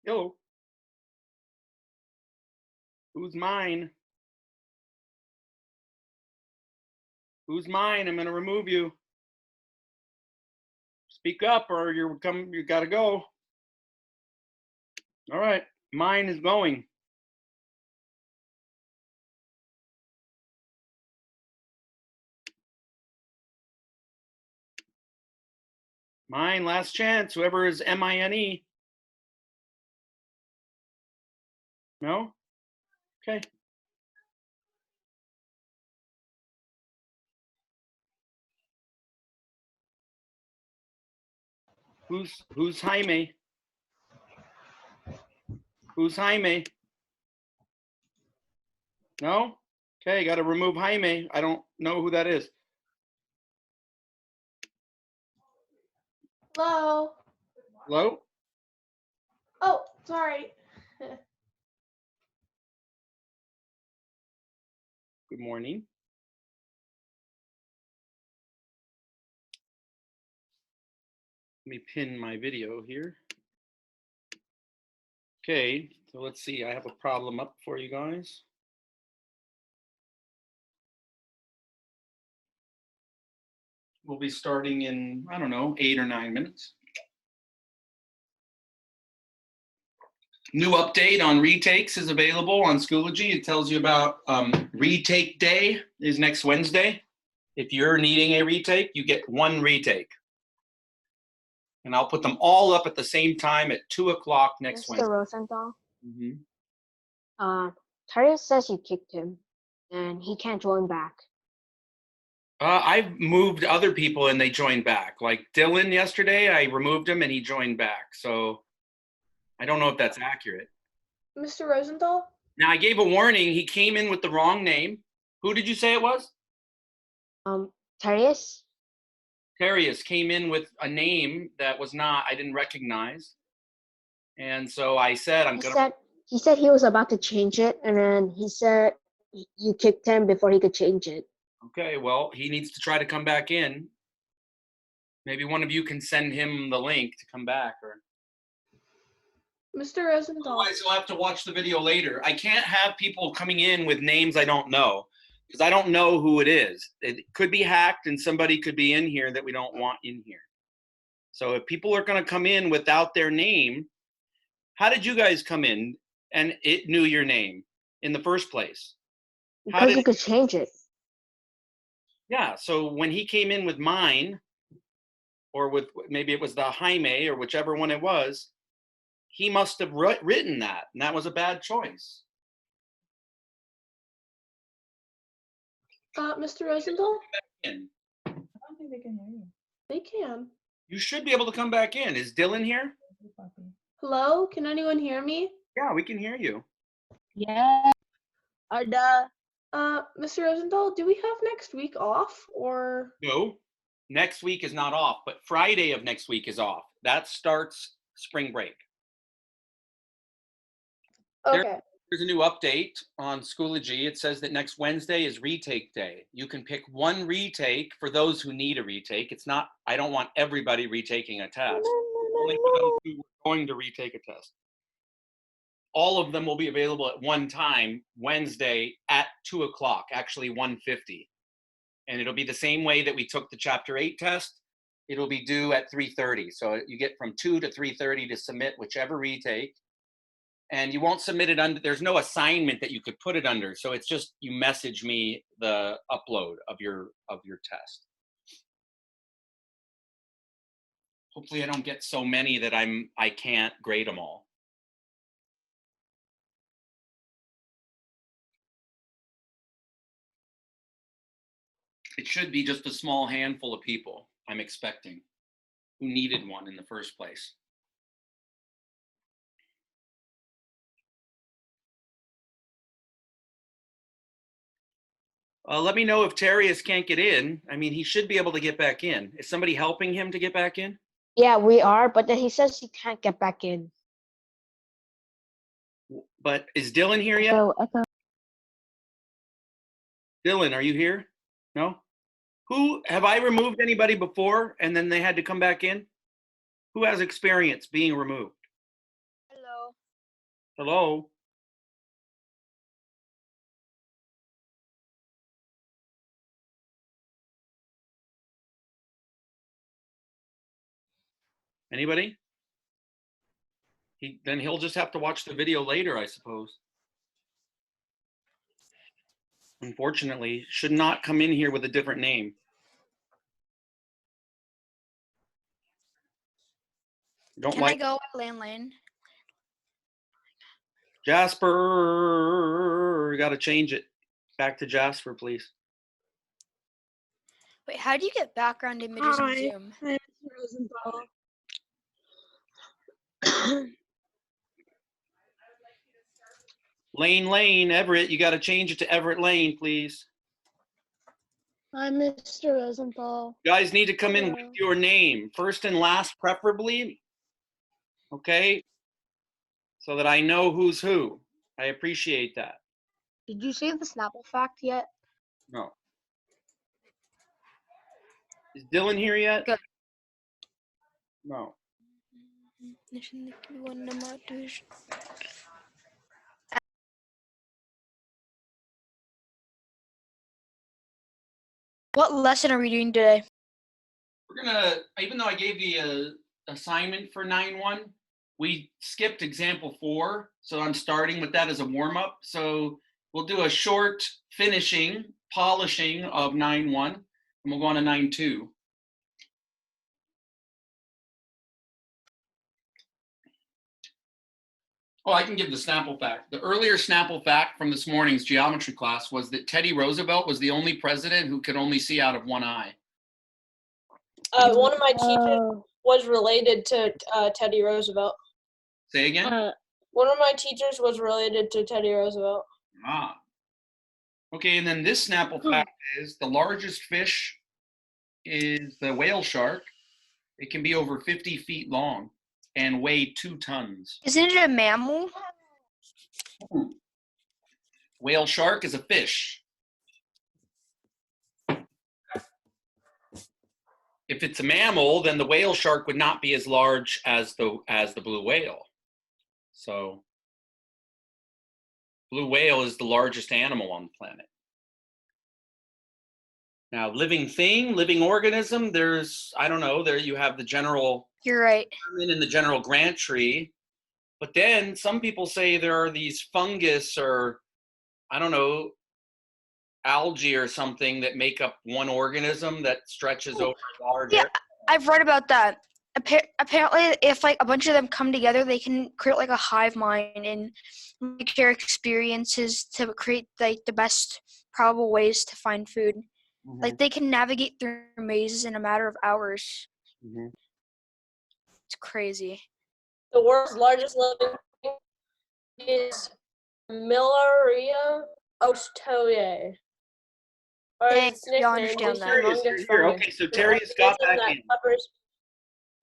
Yo, who's mine? Who's mine? I'm gonna remove you. Speak up or you gotta go. All right, mine is going. Mine, last chance, whoever is M-I-N-E. No? Okay. Who's Jaime? Who's Jaime? No? Okay, gotta remove Jaime. I don't know who that is. Hello? Hello? Oh, sorry. Good morning. Let me pin my video here. Okay, so let's see. I have a problem up for you guys. We'll be starting in, I don't know, 8 or 9 minutes. New update on retakes is available on Schoology. It tells you about retake day is next Wednesday. If you're needing a retake, you get one retake. And I'll put them all up at the same time at 2 o'clock next Wednesday. Mr. Rosenthal, Mm-hmm. Terry says you kicked him, and he can't join back. I've moved other people and they joined back. Like Dylan yesterday, I removed him and he joined back. So I don't know if that's accurate. Mr. Rosenthal? Now I gave a warning. He came in with the wrong name. Who did you say it was? Terius? Terius came in with a name that was not, I didn't recognize. And so I said, He said he was about to change it, and then he said you kicked him before he could change it. Okay, well, he needs to try to come back in. Maybe one of you can send him the link to come back. Or Mr. Rosenthal. Otherwise, you'll have to watch the video later. I can't have people coming in with names I don't know, because I don't know who it is. It could be hacked and somebody could be in here that we don't want in here. So if people are going to come in without their name, how did you guys come in and it knew your name in the first place? Because you could change it. Yeah, so when he came in with mine, or with maybe it was the Jaime or whichever one it was, he must have written that, and that was a bad choice. Mr. Rosenthal? I don't think they can hear you. They can. You should be able to come back in. Is Dylan here? Hello? Can anyone hear me? Yeah, we can hear you. Yeah. Mr. Rosenthal, do we have next week off, or? No, next week is not off, but Friday of next week is off. That starts spring break. Okay. There's a new update on Schoology. It says that next Wednesday is retake day. You can pick one retake for those who need a retake. It's not, I don't want everybody retaking a test. Only for those who are going to retake a test. All of them will be available at one time, Wednesday at 2 o'clock, actually 1:50. And it'll be the same way that we took the Chapter 8 test. It'll be due at 3:30. So you get from 2 to 3:30 to submit whichever retake. And you won't submit it under, there's no assignment that you could put it under. So it's just, you message me the upload of your test. Hopefully I don't get so many that I can't grade them all. It should be just a small handful of people, I'm expecting, who needed one in the first place. Let me know if Terius can't get in. I mean, he should be able to get back in. Is somebody helping him to get back in? Yeah, we are, but then he says he can't get back in. But is Dylan here yet? Echo. Dylan, are you here? No? Have I removed anybody before and then they had to come back in? Who has experience being removed? Hello. Hello? Anybody? Then he'll just have to watch the video later, I suppose. Unfortunately, should not come in here with a different name. Don't Can I like go Lane? Jasper. Got to change it. Back to Jasper, please. Wait, how do you get background images in Hi. Zoom? Hi, Mr. Rosenthal. Lane, Everett, you got to change it to Everett Lane, please. Hi, Mr. Rosenthal. You guys need to come in Hello. with your name, first and last, preferably. Okay? So that I know who's who. I appreciate that. Did you say the Snapple fact yet? No. Is Dylan here yet? Good. No. What lesson are we doing today? We're gonna, even though I gave the assignment for 9-1, we skipped example 4, so I'm starting with that as a warm-up. So we'll do a short finishing, polishing of 9-1, and we'll go on to 9-2. Oh, I can give the Snapple fact. The earlier Snapple fact from this morning's geometry class was that Teddy Roosevelt was the only president who could only see out of one eye. One of my teachers Oh. was related to Teddy Roosevelt. Say again? One of my teachers was related to Teddy Roosevelt. Ah. Okay, and then this Snapple fact is the largest fish is the whale shark. It can be over 50 feet long and weigh 2 tons. Isn't it a mammal? Whale shark is a fish. If it's a mammal, then the whale shark would not be as large as the blue whale. So blue whale is the largest animal on the planet. Now, living thing, living organism, there's, I don't know, there you have the general You're right. in the general grant tree. But then some people say there are these fungus or, I don't know, algae or something that make up one organism that stretches over a large area. I've read about that. Apparently, if like a bunch of them come together, they can create like a hive mind and share experiences to create like the best probable ways to find food. Mhm. Like they can navigate through mazes in a matter of hours. Mhm. It's crazy. The world's largest living thing is Millaria ostoye. Or as Thanks, it's we all nicknamed, understand is that. Here, humongous here. fungus. Okay, so An Terry's got organism back that in. covers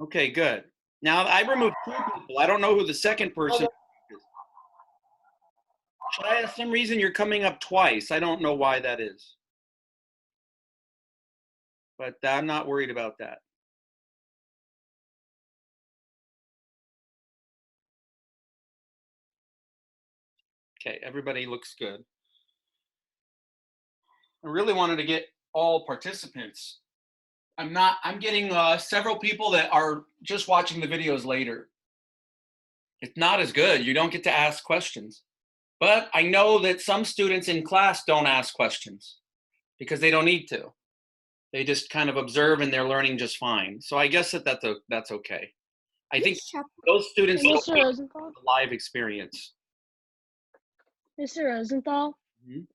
Okay, good. Now I removed 2 people. I don't know who the second person is. Shia, some reason you're coming up twice. I don't know why that is. But I'm not worried about that. Okay, everybody looks good. I really wanted to get all participants. I'm getting several people that are just watching the videos later. It's not as good. You don't get to ask questions. But I know that some students in class don't ask questions because they don't need to. They just kind of observe and they're learning just fine. So I guess that's okay. I think those students Hey, don't Mr. get Rosenthal. the live experience. Mr. Rosenthal. Mhm.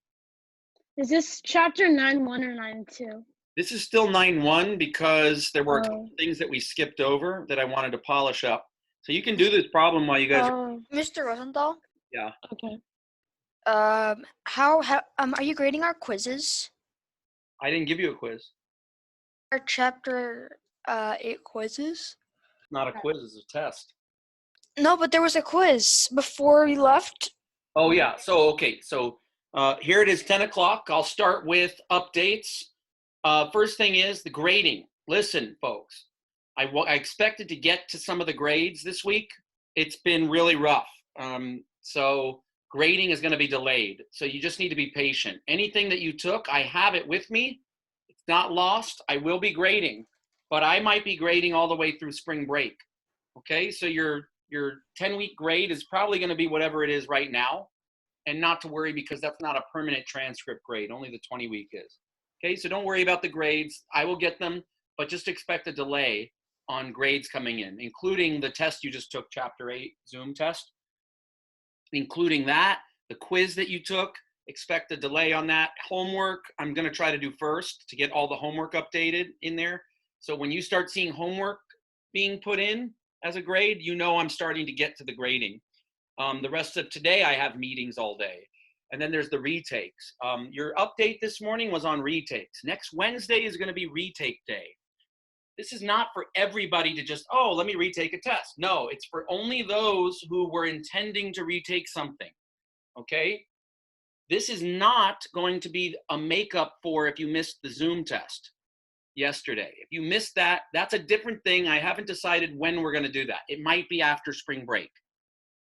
Is this chapter 9-1 or 9-2? This is still 9-1 because there were a Oh. couple things that we skipped over that I wanted to polish up. So you can do this problem while you guys are, Oh, Mr. Rosenthal, okay. how are you grading our quizzes? I didn't give you a quiz. Our chapter 8 quizzes? It's not a quiz, it's a test. No, but there was a quiz before we left. Oh yeah, so okay, so here it is 10 o'clock. I'll start with updates. First thing is the grading. Listen, folks, I expected to get to some of the grades this week. It's been really rough. So grading is going to be delayed. So you just need to be patient. Anything that you took, I have it with me. It's not lost. I will be grading, but I might be grading all the way through spring break. Okay, so your 10-week grade is probably going to be whatever it is right now, and not to worry because that's not a permanent transcript grade. Only the 20-week is. Okay, so don't worry about the grades. I will get them, but just expect a delay on grades coming in, including the test you just took, Chapter 8 Zoom test. Including that, the quiz that you took, expect a delay on that. Homework, I'm going to try to do first to get all the homework updated in there. So when you start seeing homework being put in as a grade, you know I'm starting to get to the grading. The rest of today, I have meetings all day. And then there's the retakes. Your update this morning was on retakes. Next Wednesday is going to be retake day. This is not for everybody to just, oh, let me retake a test. No, it's for only those who were intending to retake something, okay? This is not going to be a makeup for if you missed the Zoom test yesterday. If you missed that, that's a different thing. I haven't decided when we're going to do that. It might be after spring break,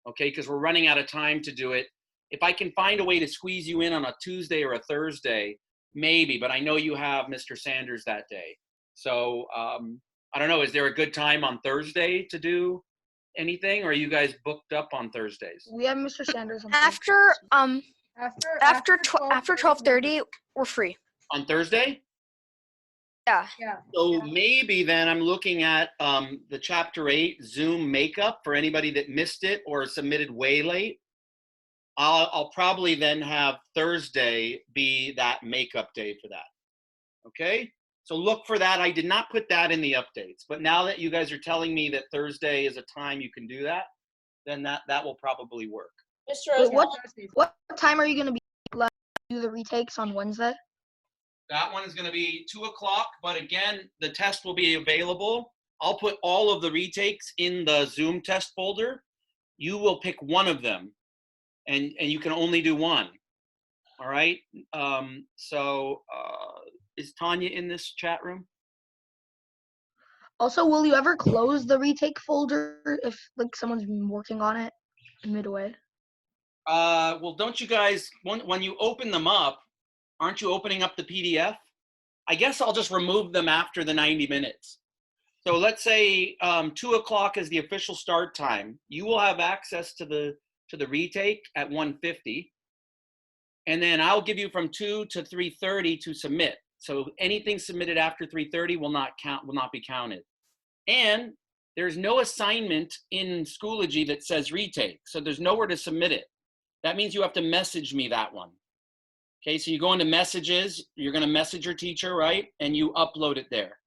okay? Because we're running out of time to do it. If I can find a way to squeeze you in on a Tuesday or a Thursday, maybe, but I know you have Mr. Sanders that day. So I don't know, is there a good time on Thursday to do anything, or are you guys booked up on Thursdays? We have Mr. Sanders on After After 12:30, we're free. On Thursday? Yeah. Yeah. So maybe then I'm looking at the Chapter 8 Zoom makeup for anybody that missed it or submitted way late. I'll probably then have Thursday be that makeup day for that. Okay? So look for that. I did not put that in the updates, but now that you guys are telling me that Thursday is a time you can do that, then that will probably work. Mr. Wait, Osborne, what time are you going to be allowed to do the retakes on Wednesday? That one is going to be 2 o'clock, but again, the test will be available. I'll put all of the retakes in the Zoom test folder. You will pick one of them, and you can only do one. All right? Is Tanya in this chat room? Also, will you ever close the retake folder if like someone's been working on it midway? Well, don't you guys, when you open them up, aren't you opening up the PDF? I guess I'll just remove them after the 90 minutes. So let's say 2 o'clock is the official start time. You will have access to the retake at 1:50. And then I'll give you from 2 to 3:30 to submit. So anything submitted after 3:30 will not be counted. And there's no assignment in Schoology that says retake. So there's nowhere to submit it. That means you have to message me that one. Okay, so you go into messages, you're going to message your teacher, right? And you upload it there.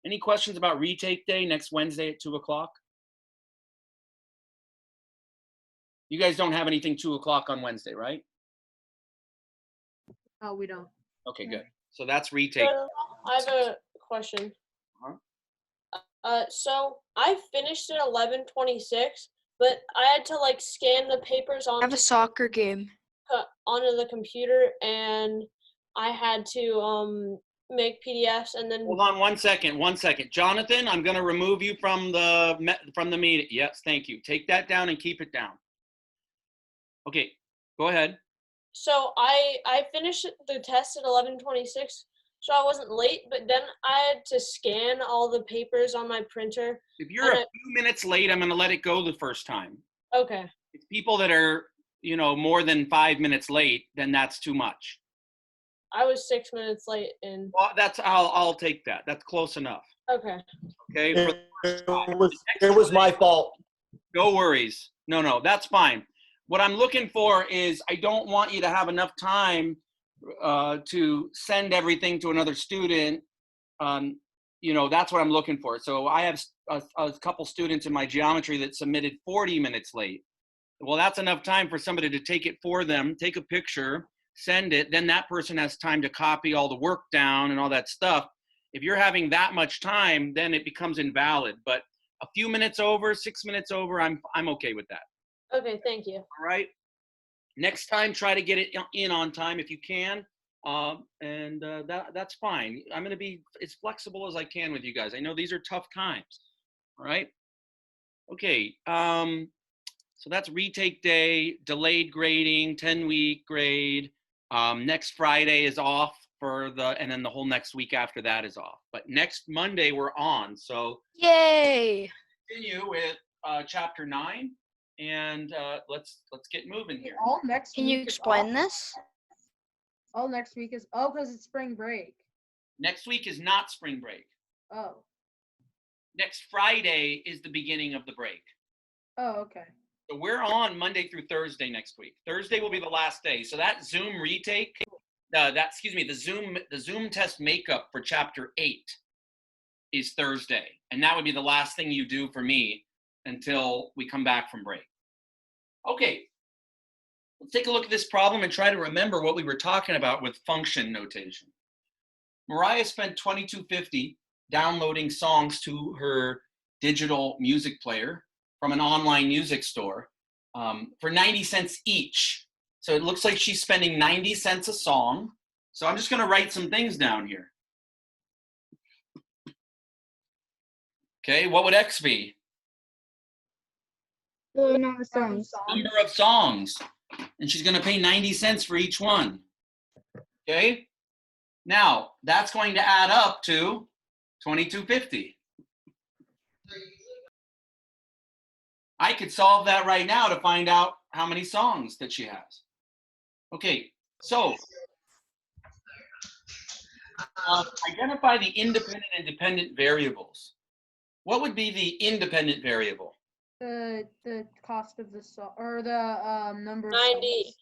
Any questions about retake day next Wednesday at 2 o'clock? You guys don't have anything 2 o'clock on Wednesday, right? Oh, we don't. Okay, good. So that's retake. I have a question. So I finished at 11:26, but I had to like scan the papers I have a soccer game. onto the computer, and I had to make PDFs, and then Hold on 1 second, 1 second. Jonathan, I'm going to remove you from the meeting. Yes, thank you. Take that down and keep it down. Okay, go ahead. so I finished the test at 11:26, so I wasn't late. But then I had to scan all the papers on my printer. If you're a few minutes late, I'm going to let it go the first time. Okay. If people that are, more than 5 minutes late, then that's too much. I was 6 minutes late, and Well, I'll take that. That's close enough. okay. Okay. It was my fault. No worries. No, that's fine. What I'm looking for is I don't want you to have enough time to send everything to another student. That's what I'm looking for. So I have a couple students in my geometry that submitted 40 minutes late. Well, that's enough time for somebody to take it for them, take a picture, send it. Then that person has time to copy all the work down and all that stuff. If you're having that much time, then it becomes invalid. But a few minutes over, 6 minutes over, I'm okay with that. Okay, thank you. All right. Next time, try to get it in on time if you can. That's fine. I'm going to be as flexible as I can with you guys. I know these are tough times. All right. Okay. So that's retake day, delayed grading, 10-week grade. Next Friday is off and then the whole next week after that is off. But next Monday we're on. So Yay! continue with chapter 9, and let's get moving here. All next Can week you is explain off? this? All next week is because it's spring break. Next week is not spring break. Oh. Next Friday is the beginning of the break. Oh, okay. So we're on Monday through Thursday next week. Thursday will be the last day. So that Zoom retake, the Zoom test makeup for chapter 8 is Thursday. And that would be the last thing you do for me until we come back from break. Okay, let's take a look at this problem and try to remember what we were talking about with function notation. Mariah spent $22.50 downloading songs to her digital music player from an online music store for 90 cents each. So it looks like she's spending 90 cents a song. So I'm just going to write some things down here. Okay, what would X be? No songs. Number of songs. And she's going to pay 90 cents for each one. Okay? Now, that's going to add up to $22.50. I could solve that right now to find out how many songs that she has. Okay, so identify the independent and dependent variables. What would be the independent variable? The cost of the song or the number of 90. songs.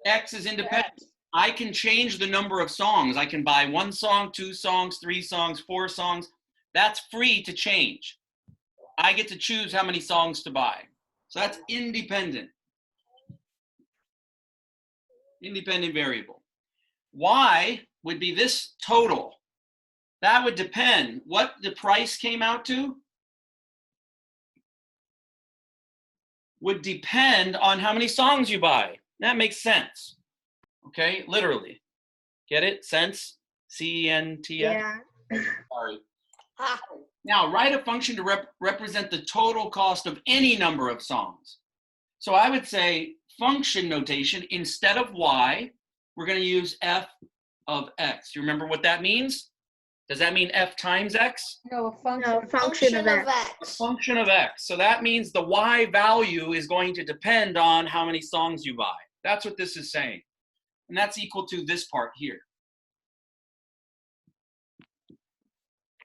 X is independent. I can change the number of songs. I can buy 1 song, 2 songs, 3 songs, 4 songs. That's free to change. I get to choose how many songs to buy. So that's independent. Independent variable. Y would be this total. That would depend what the price came out to. Would depend on how many songs you buy. That makes sense. Okay, literally. Get it? Sense? C-E-N-T-S? Yeah. Sorry. Now, write a function to represent the total cost of any number of songs. So I would say function notation, instead of y, we're going to use f of x. You remember what that means? Does that mean f times x? No, a function. No, function of X. A function of x. So that means the y value is going to depend on how many songs you buy. That's what this is saying. And that's equal to this part here.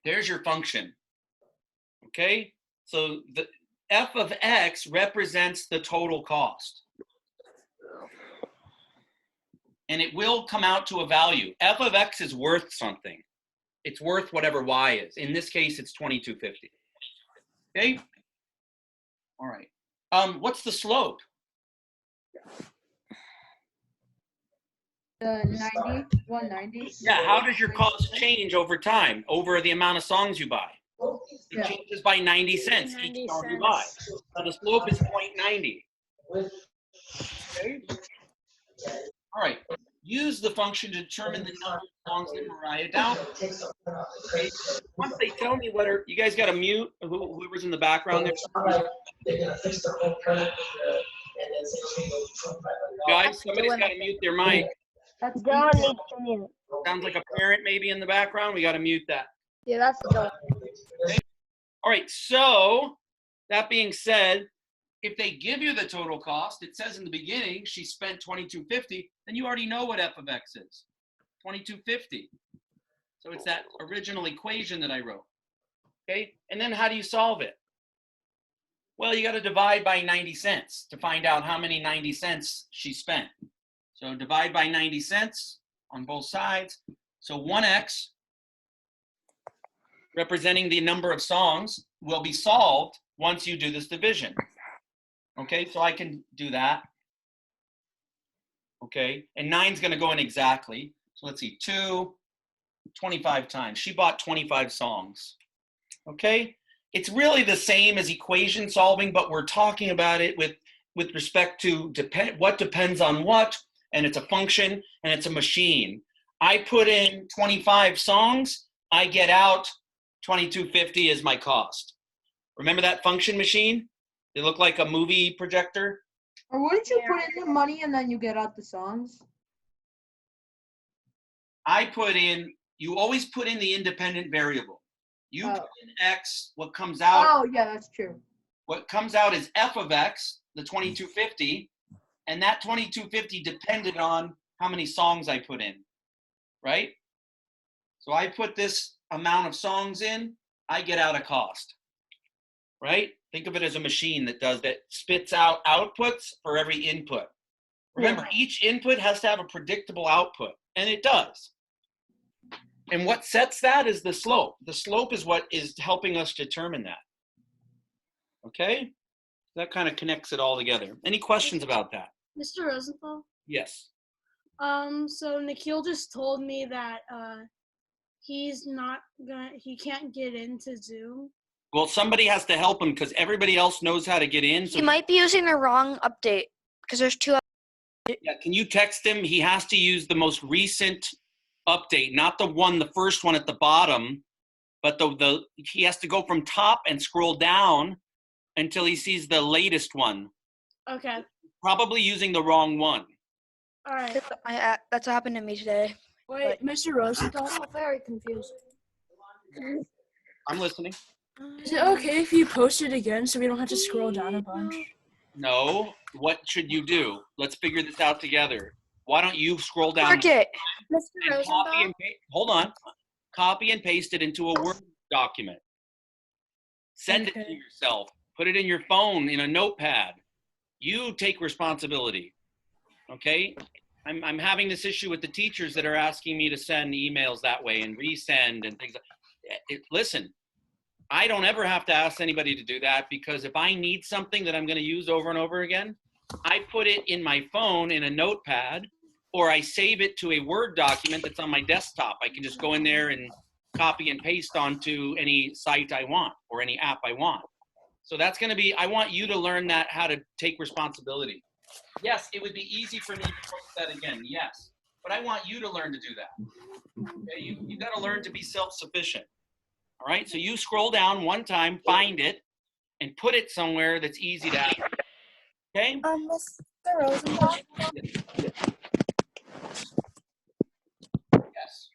There's your function. Okay? So the f of x represents the total cost. And it will come out to a value. F of x is worth something. It's worth whatever y is. In this case, it's $22.50. Okay? All right. What's the slope? The 90, 190. Yeah, how does your cost change over time, over the amount of songs you buy? It Yeah. changes by 90 cents each song you buy. So the slope is 0.90. Okay? All right. Use the function to determine the number of songs that Mariah downloads. Okay. Once they tell me whether, you guys got to mute whoever's in the background there. Guys, somebody's got to mute their mic. That's John needs to mute. Sounds like a parent maybe in the background. We got to mute that. Yeah, that's John. All right, so that being said, if they give you the total cost, it says in the beginning she spent $22.50, then you already know what f of x is, $22.50. So it's that original equation that I wrote, okay? And then how do you solve it? Well, you got to divide by 90 cents to find out how many 90 cents she spent. So divide by 90 cents on both sides. So 1x, representing the number of songs, will be solved once you do this division. Okay, so I can do that. Okay, and 9's going to go in exactly. So let's see, 2, 25 times. She bought 25 songs. Okay, it's really the same as equation solving, but we're talking about it with respect to what depends on what, and it's a function, and it's a machine. I put in 25 songs, I get out $22.50 as my cost. Remember that function machine? They look like a movie projector. Or wouldn't you put in the money and then you get out the songs? I put in, you always put in the independent variable. You Oh. put in X, what comes out, Oh, yeah, that's true. what comes out is f of X, the 2250, and that 2250 depended on how many songs I put in, right? So I put this amount of songs in, I get out a cost, right? Think of it as a machine that spits out outputs for every input. Remember, each input has to have a predictable output, and it does. And what sets that is the slope. The slope is what is helping us determine that. Okay? That kind of connects it all together. Any questions about that? Mr. Rosenthal? Yes. So Nikhil just told me that he can't get into Zoom. Well, somebody has to help him because everybody else knows how to get in. So You might be using the wrong update because there's two. yeah, can you text him? He has to use the most recent update, not the first one at the bottom, but he has to go from top and scroll down until he sees the latest one. Okay. Probably using the wrong one. All right. That's what happened to me today. Wait, Mr. Rosenthal, I'm very confused. I'm listening. is it okay if you post it again so we don't have to scroll down a bunch? No, what should you do? Let's figure this out together. Why don't you scroll down Mark it. Mr. and copy and paste, hold on, copy and paste it into a Word document. Send it to Okay. yourself. Put it in your phone in a notepad. You take responsibility. Okay? I'm having this issue with the teachers that are asking me to send emails that way and resend and things. Listen, I don't ever have to ask anybody to do that because if I need something that I'm going to use over and over again, I put it in my phone in a notepad or I save it to a Word document that's on my desktop. I can just go in there and copy and paste onto any site I want or any app I want. So that's going to be, I want you to learn that, how to take responsibility. Yes, it would be easy for me to post that again, yes. But I want you to learn to do that. Okay? You got to learn to be self-sufficient. All right, so you scroll down one time, find it, and put it somewhere that's easy to access. Okay? Mr. Rosenthal? Yes.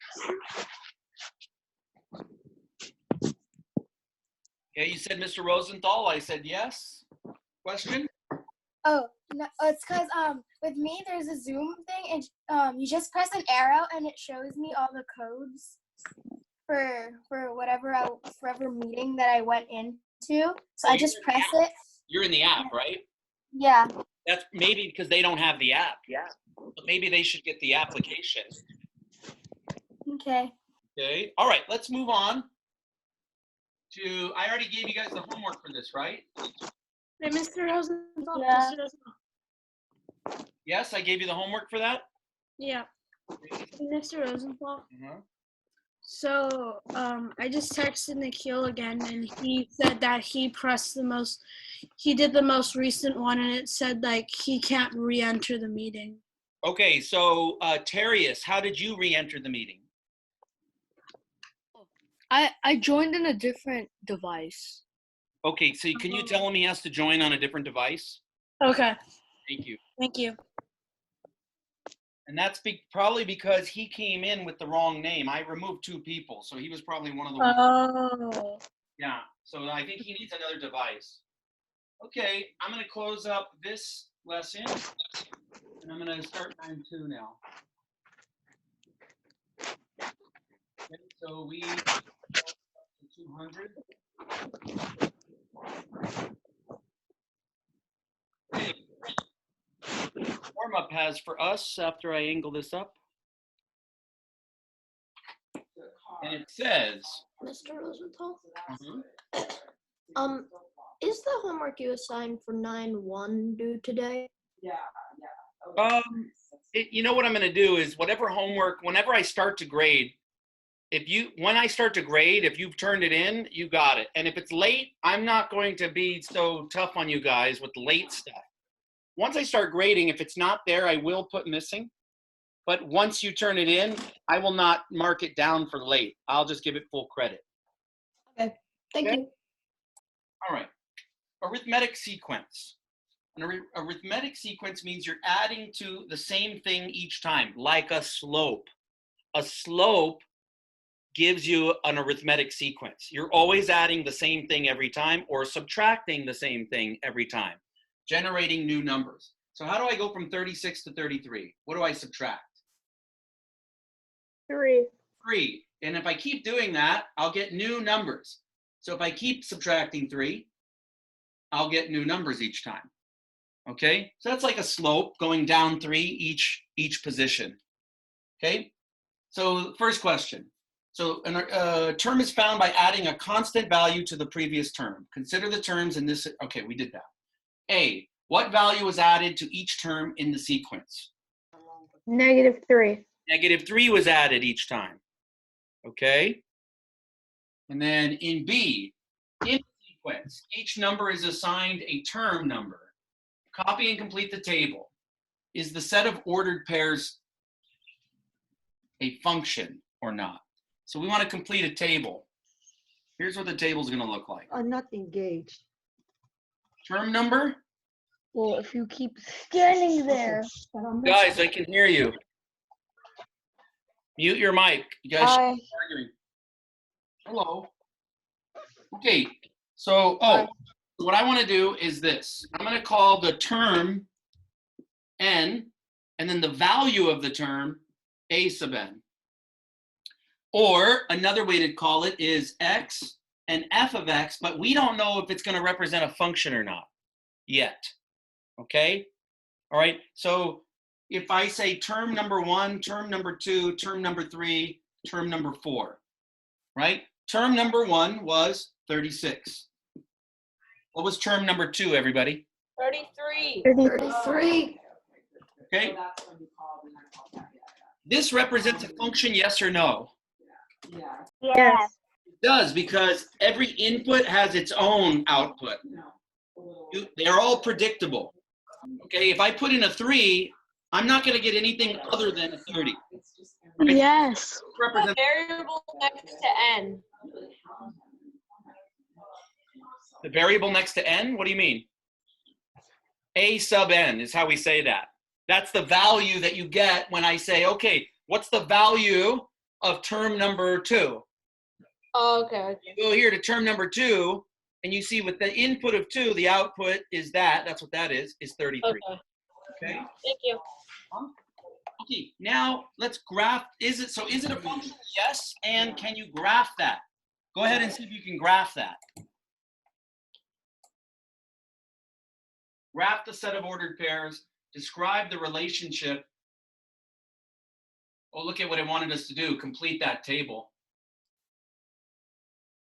Okay, you said Mr. Rosenthal. I said yes. Question? Oh, no, it's because with me there's a Zoom thing and you just press an arrow and it shows me all the codes for whatever meeting that I went into. So I just press it. You're in the app, right? Yeah. That's maybe because they don't have the app. Yeah. But maybe they should get the application. Okay. Okay. All right, let's move on to, I already gave you guys the homework for this, right? Hey, Mr. Rosenthal? Yeah. Mr. Rosenthal? Yes, I gave you the homework for that? Yeah. Mr. Rosenthal? Uh-huh. So, I just texted Nikhil again, and he said that he did the most recent one, and it said, like, he can't re-enter the meeting. Okay, so Terius, how did you re-enter the meeting? I joined in a different device. Okay, so can you tell him he has to join on a different device? Okay. Thank you. Thank you. And that's probably because he came in with the wrong name. I removed 2 people, so he was probably one of the ones. Oh. Yeah, so I think he needs another device. Okay, I'm going to close up this lesson, and I'm going to start time 2 now. Okay, so we 200. Okay. Warm-up has for us after I angle this up. And it says, Mr. Rosenthal? mhm. Is the homework you assigned for 9-1 due today? You know what I'm going to do is whatever homework, whenever I start to grade, when I start to grade, if you've turned it in, you got it. And if it's late, I'm not going to be so tough on you guys with late stuff. Once I start grading, if it's not there, I will put missing. But once you turn it in, I will not mark it down for late. I'll just give it full credit. Okay. Thank Okay. you. All right. arithmetic sequence. An arithmetic sequence means you're adding to the same thing each time, like a slope. A slope gives you an arithmetic sequence. You're always adding the same thing every time or subtracting the same thing every time, generating new numbers. So how do I go from 36 to 33? What do I subtract? 3. 3. And if I keep doing that, I'll get new numbers. So if I keep subtracting 3, I'll get new numbers each time. Okay? So that's like a slope going down 3 each position. Okay? So first question. So a term is found by adding a constant value to the previous term. Consider the terms in this. Okay, we did that. A, what value was added to each term in the sequence? -3. -3 was added each time. Okay? And then in B, in the sequence, each number is assigned a term number. Copy and complete the table. Is the set of ordered pairs a function or not? So we want to complete a table. Here's what the table is going to look like. I'm not engaged. Term number. Well, if you keep standing there. But I'm not- Guys, I can hear you. Mute your mic. You guys should be arguing. Hello. Okay, so, what I want to do is this. I'm going to call the term n, and then the value of the term a sub n. Or another way to call it is x and f of x, but we don't know if it's going to represent a function or not yet. Okay? All right, so if I say term number 1, term number 2, term number 3, term number 4, right? Term number 1 was 36. What was term number 2, everybody? 33. 33. Okay. This represents a function, yes or no? Yes. It does, because every input has its own output. They're all predictable. Okay, if I put in a 3, I'm not going to get anything other than a 30. Right? Yes. Represents Variable next to n. the variable next to n? What do you mean? A sub n is how we say that. That's the value that you get when I say, okay, what's the value of term number 2? Oh, okay. You go here to term number 2, and you see with the input of 2, the output is that. That's what that is 33. Okay. Okay. Thank you. Okay. Now let's graph. Is it a function? Yes. And can you graph that? Go ahead and see if you can graph that. Graph the set of ordered pairs. Describe the relationship. Oh, look at what it wanted us to do. Complete that table.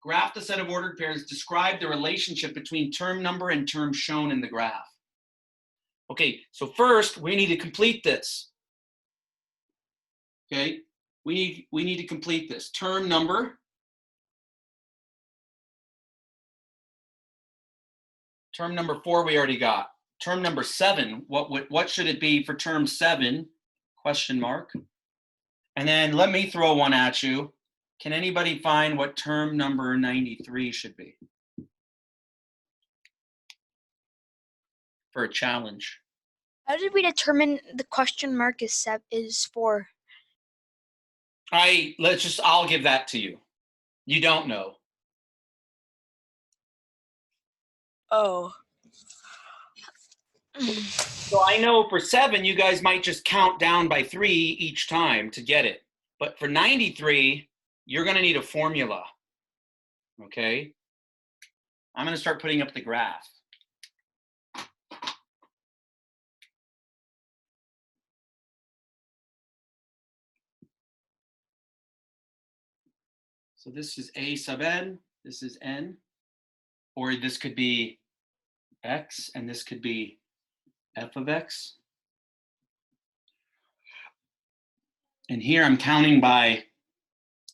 Graph the set of ordered pairs. Describe the relationship between term number and term shown in the graph. Okay, so first we need to complete this. Okay, we need to complete this. Term number. Term number 4 we already got. Term number 7, what should it be for term 7? Question mark. And then let me throw one at you. Can anybody find what term number 93 should be? For a challenge. How did we determine the question mark is 4? I'll give that to you. You don't know. Oh. So I know for 7, you guys might just count down by 3 each time to get it. But for 93, you're going to need a formula. Okay? I'm going to start putting up the graph. So this is a sub n, this is n, or this could be x, and this could be f of x. And here I'm counting by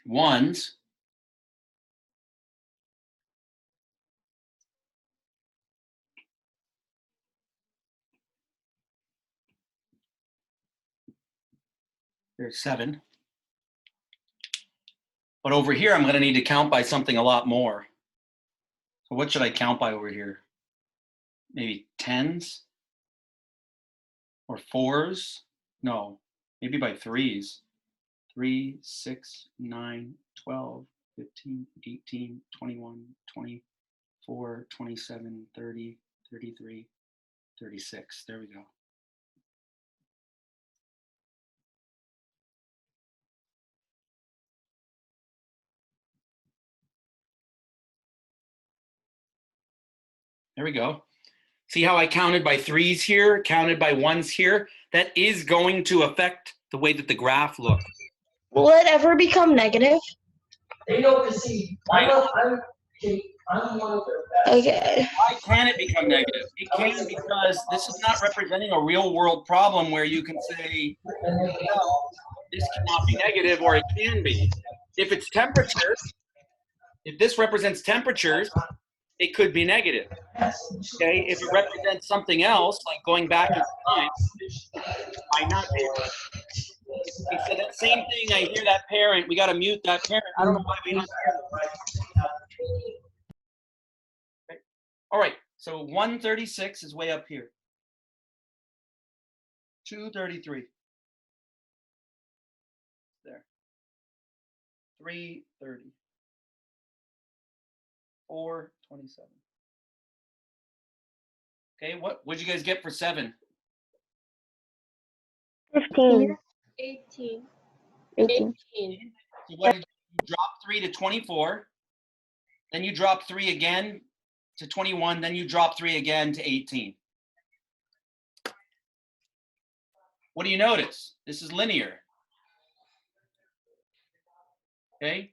ones. There's 7. But over here, I'm going to need to count by something a lot more. So what should I count by over here? maybe 10s or 4s. No, maybe by 3s. 3, 6, 9, 12, 15, 18, 21, 24, 27, 30, 33, 36. There we go. There we go. See how I counted by 3s here, counted by 1s here? That is going to affect the way that the graph looks. Will it ever become negative? They know to see. I'm one of their best. Okay. Why can it become negative? It can because this is not representing a real world problem where you can say, well, this cannot be negative or it can be. If it's temperature, if this represents temperatures, it could be negative. Okay, if it represents something else, like going back in time, it might not be. Okay, so that same thing, I hear that parent, we got to mute that parent. I don't know why we don't hear them. Okay. All right, so 136 is way up here. 233. There. 330. 427. Okay, what would you guys get for 7? 15. 18. 18. So what did you drop 3 to 24? Then you drop 3 again to 21. Then you drop 3 again to 18. What do you notice? This is linear. Okay.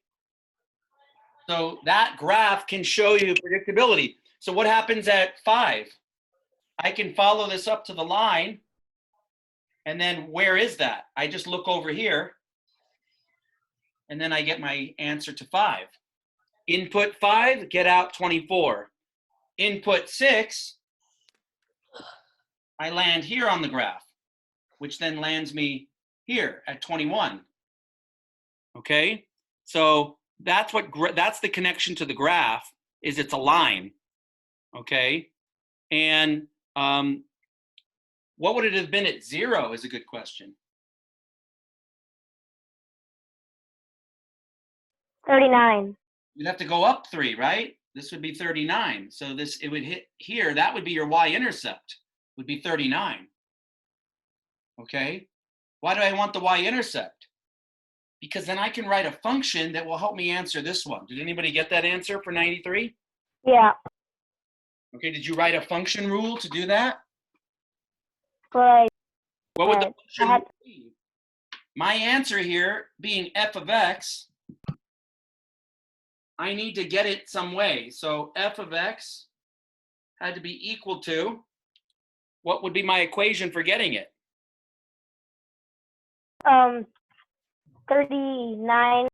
So that graph can show you predictability. So what happens at 5? I can follow this up to the line. And then where is that? I just look over here. And then I get my answer to 5. Input 5, get out 24. Input 6, I land here on the graph, which then lands me here at 21. Okay, so that's the connection to the graph, is it's a line. Okay, and what would it have been at 0 is a good question. 39. You'd have to go up 3, right? This would be 39. So it would hit here. That would be your y-intercept, would be 39. Okay, why do I want the y-intercept? Because then I can write a function that will help me answer this one. Did anybody get that answer for 93? Yeah. Okay, did you write a function rule to do that? But What would the function had- rule be? My answer here being f of x, I need to get it some way. So f of x had to be equal to, what would be my equation for getting it? 39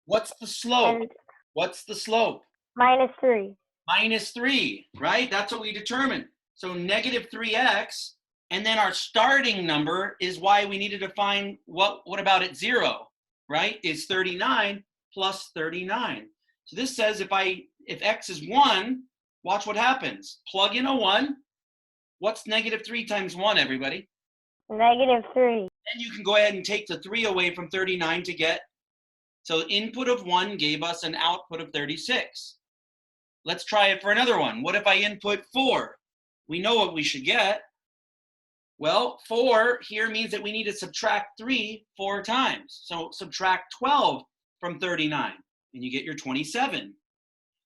What's the slope? and What's the slope? -3. -3, right? That's what we determined. So negative 3x, and then our starting number is why we needed to find what about at 0, right? Is 39 plus 39. So this says if x is 1, watch what happens. Plug in a 1. What's negative 3 times 1, everybody? -3. Then you can go ahead and take the 3 away from 39 to get, so input of 1 gave us an output of 36. Let's try it for another one. What if I input 4? We know what we should get. Well, 4 here means that we need to subtract 3 4 times. So subtract 12 from 39, and you get your 27.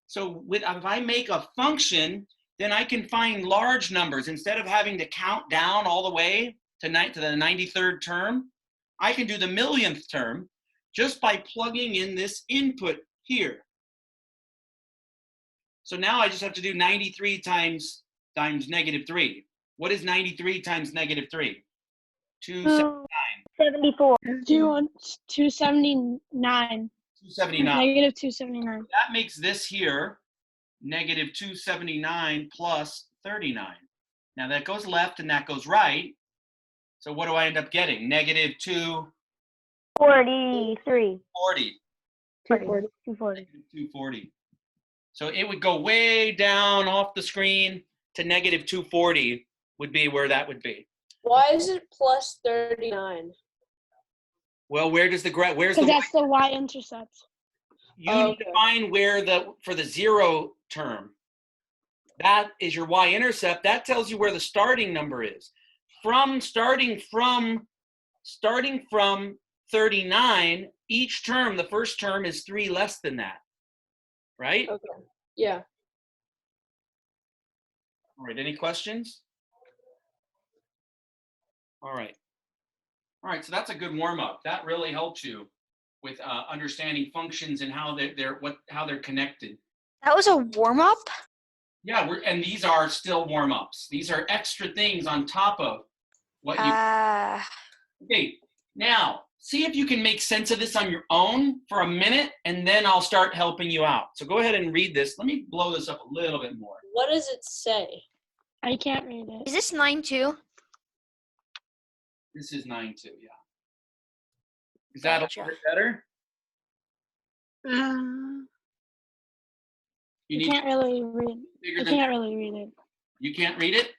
So if I make a function, then I can find large numbers. Instead of having to count down all the way to the 93rd term, I can do the millionth term just by plugging in this input here. So now I just have to do 93 times -3. What is 93 times -3? 274. 279. 279. -279. That makes this here -279 plus 39. Now that goes left and that goes right. So what do I end up getting? -240. 43. 240. 240. So it would go way down off the screen. to negative 240 would be where that would be. Why is it plus 39? Well, where's the Because y? that's the y-intercept. You Oh, need to okay. find where for the 0 term. That is your y-intercept. That tells you where the starting number is. Starting from 39, each term, the first term is 3 less than that. Right? Okay. Yeah. All right, any questions? All right. All right, so that's a good warm-up. That really helps you with understanding functions and how they're connected. That was a warm up. Yeah, and these are still warm-ups. These are extra things on top of what you. Okay, now see if you can make sense of this on your own for a minute, and then I'll start helping you out. So go ahead and read this. Let me blow this up a little bit more. What does it say? I can't read it. Is this 9-2? This is 9-2, yeah. Is that Gotcha. a little bit better? You need Can't really read. bigger I than can't that? really read it. You can't read it?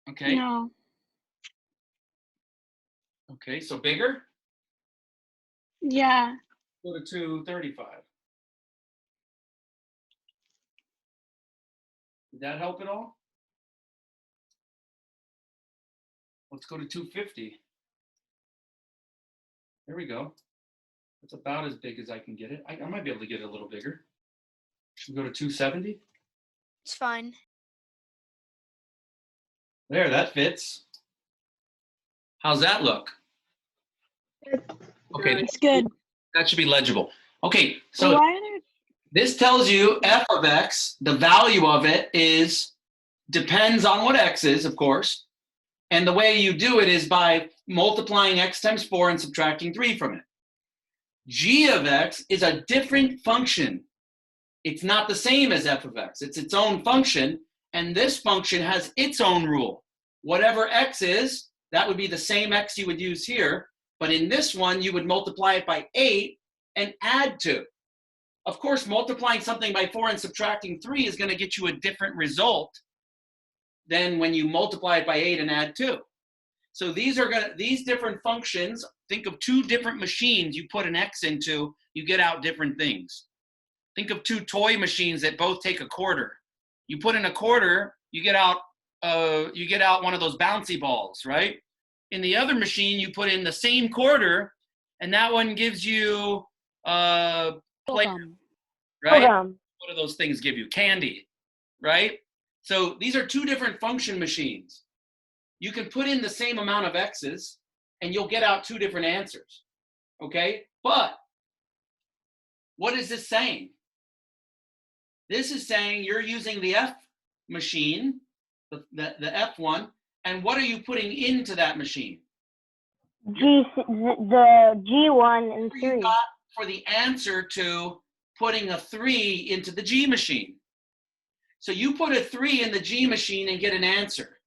Okay. No. Okay, so bigger? Yeah. Go to 235. Did that help at all? Let's go to 250. There we go. That's about as big as I can get it. I might be able to get it a little bigger. Should we go to 270? It's fine. There, that fits. How's that look? Okay, It's good. that should be legible. Okay, so Why are there? this tells you f of x, the value of it depends on what x is, of course. And the way you do it is by multiplying x times 4 and subtracting 3 from it. G of x is a different function. It's not the same as f of x. It's its own function, and this function has its own rule. Whatever x is, that would be the same x you would use here, but in this one, you would multiply it by 8 and add 2. Of course, multiplying something by 4 and subtracting 3 is going to get you a different result than when you multiply it by 8 and add 2. So these different functions, think of 2 different machines you put an x into, you get out different things. Think of 2 toy machines that both take a quarter. You put in a quarter, you get out one of those bouncy balls, right? In the other machine, you put in the same quarter, and that one gives you play, right? What do those things give you? Candy, right? So these are 2 different function machines. You can put in the same amount of x's, and you'll get out 2 different answers, okay? But what is this saying? This is saying you're using the F machine, the F1, and what are you putting into that machine? The G1 and You 3. got for the answer to putting a 3 into the G machine. So you put a 3 in the G machine and get an answer.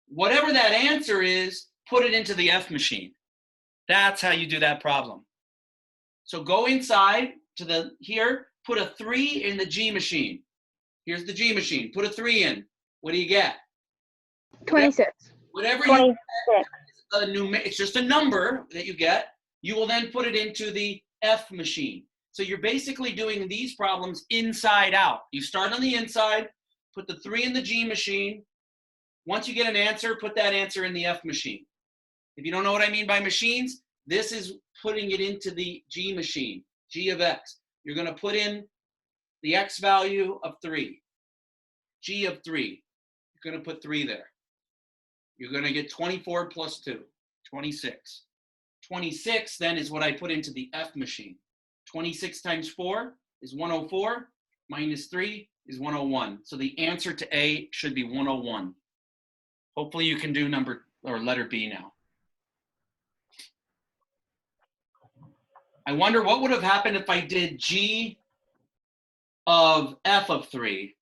Whatever that answer is, put it into the F machine. That's how you do that problem. So go inside to here, put a 3 in the G machine. Here's the G machine. Put a 3 in. What do you get? 26. Whatever 26. it's just a number that you get. You will then put it into the F machine. So you're basically doing these problems inside out. You start on the inside, put the 3 in the G machine. Once you get an answer, put that answer in the F machine. If you don't know what I mean by machines, this is putting it into the G machine, G of x. You're going to put in the x value of 3, G of 3. You're going to put 3 there. You're going to get 24 plus 2, 26. 26 then is what I put into the F machine. 26 times 4 is 104, minus 3 is 101. So the answer to A should be 101. Hopefully you can do letter B now. I wonder what would have happened if I did G of F of 3.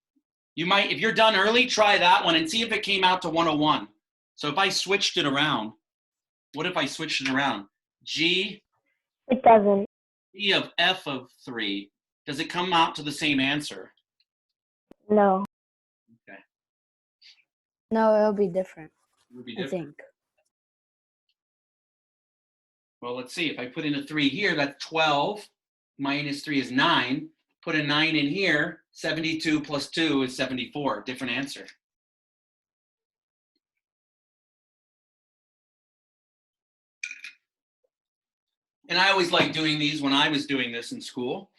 You might, if you're done early, try that one and see if it came out to 101. So if I switched it around, what if I switched it around? G It doesn't. G of F of 3, does it come out to the same answer? No. Okay. No, it'll be different. It would be I different. think. Well, let's see. If I put in a 3 here, that's 12 minus 3 is 9. Put a 9 in here, 72 plus 2 is 74. Different answer. And I always liked doing these when I was doing this in school.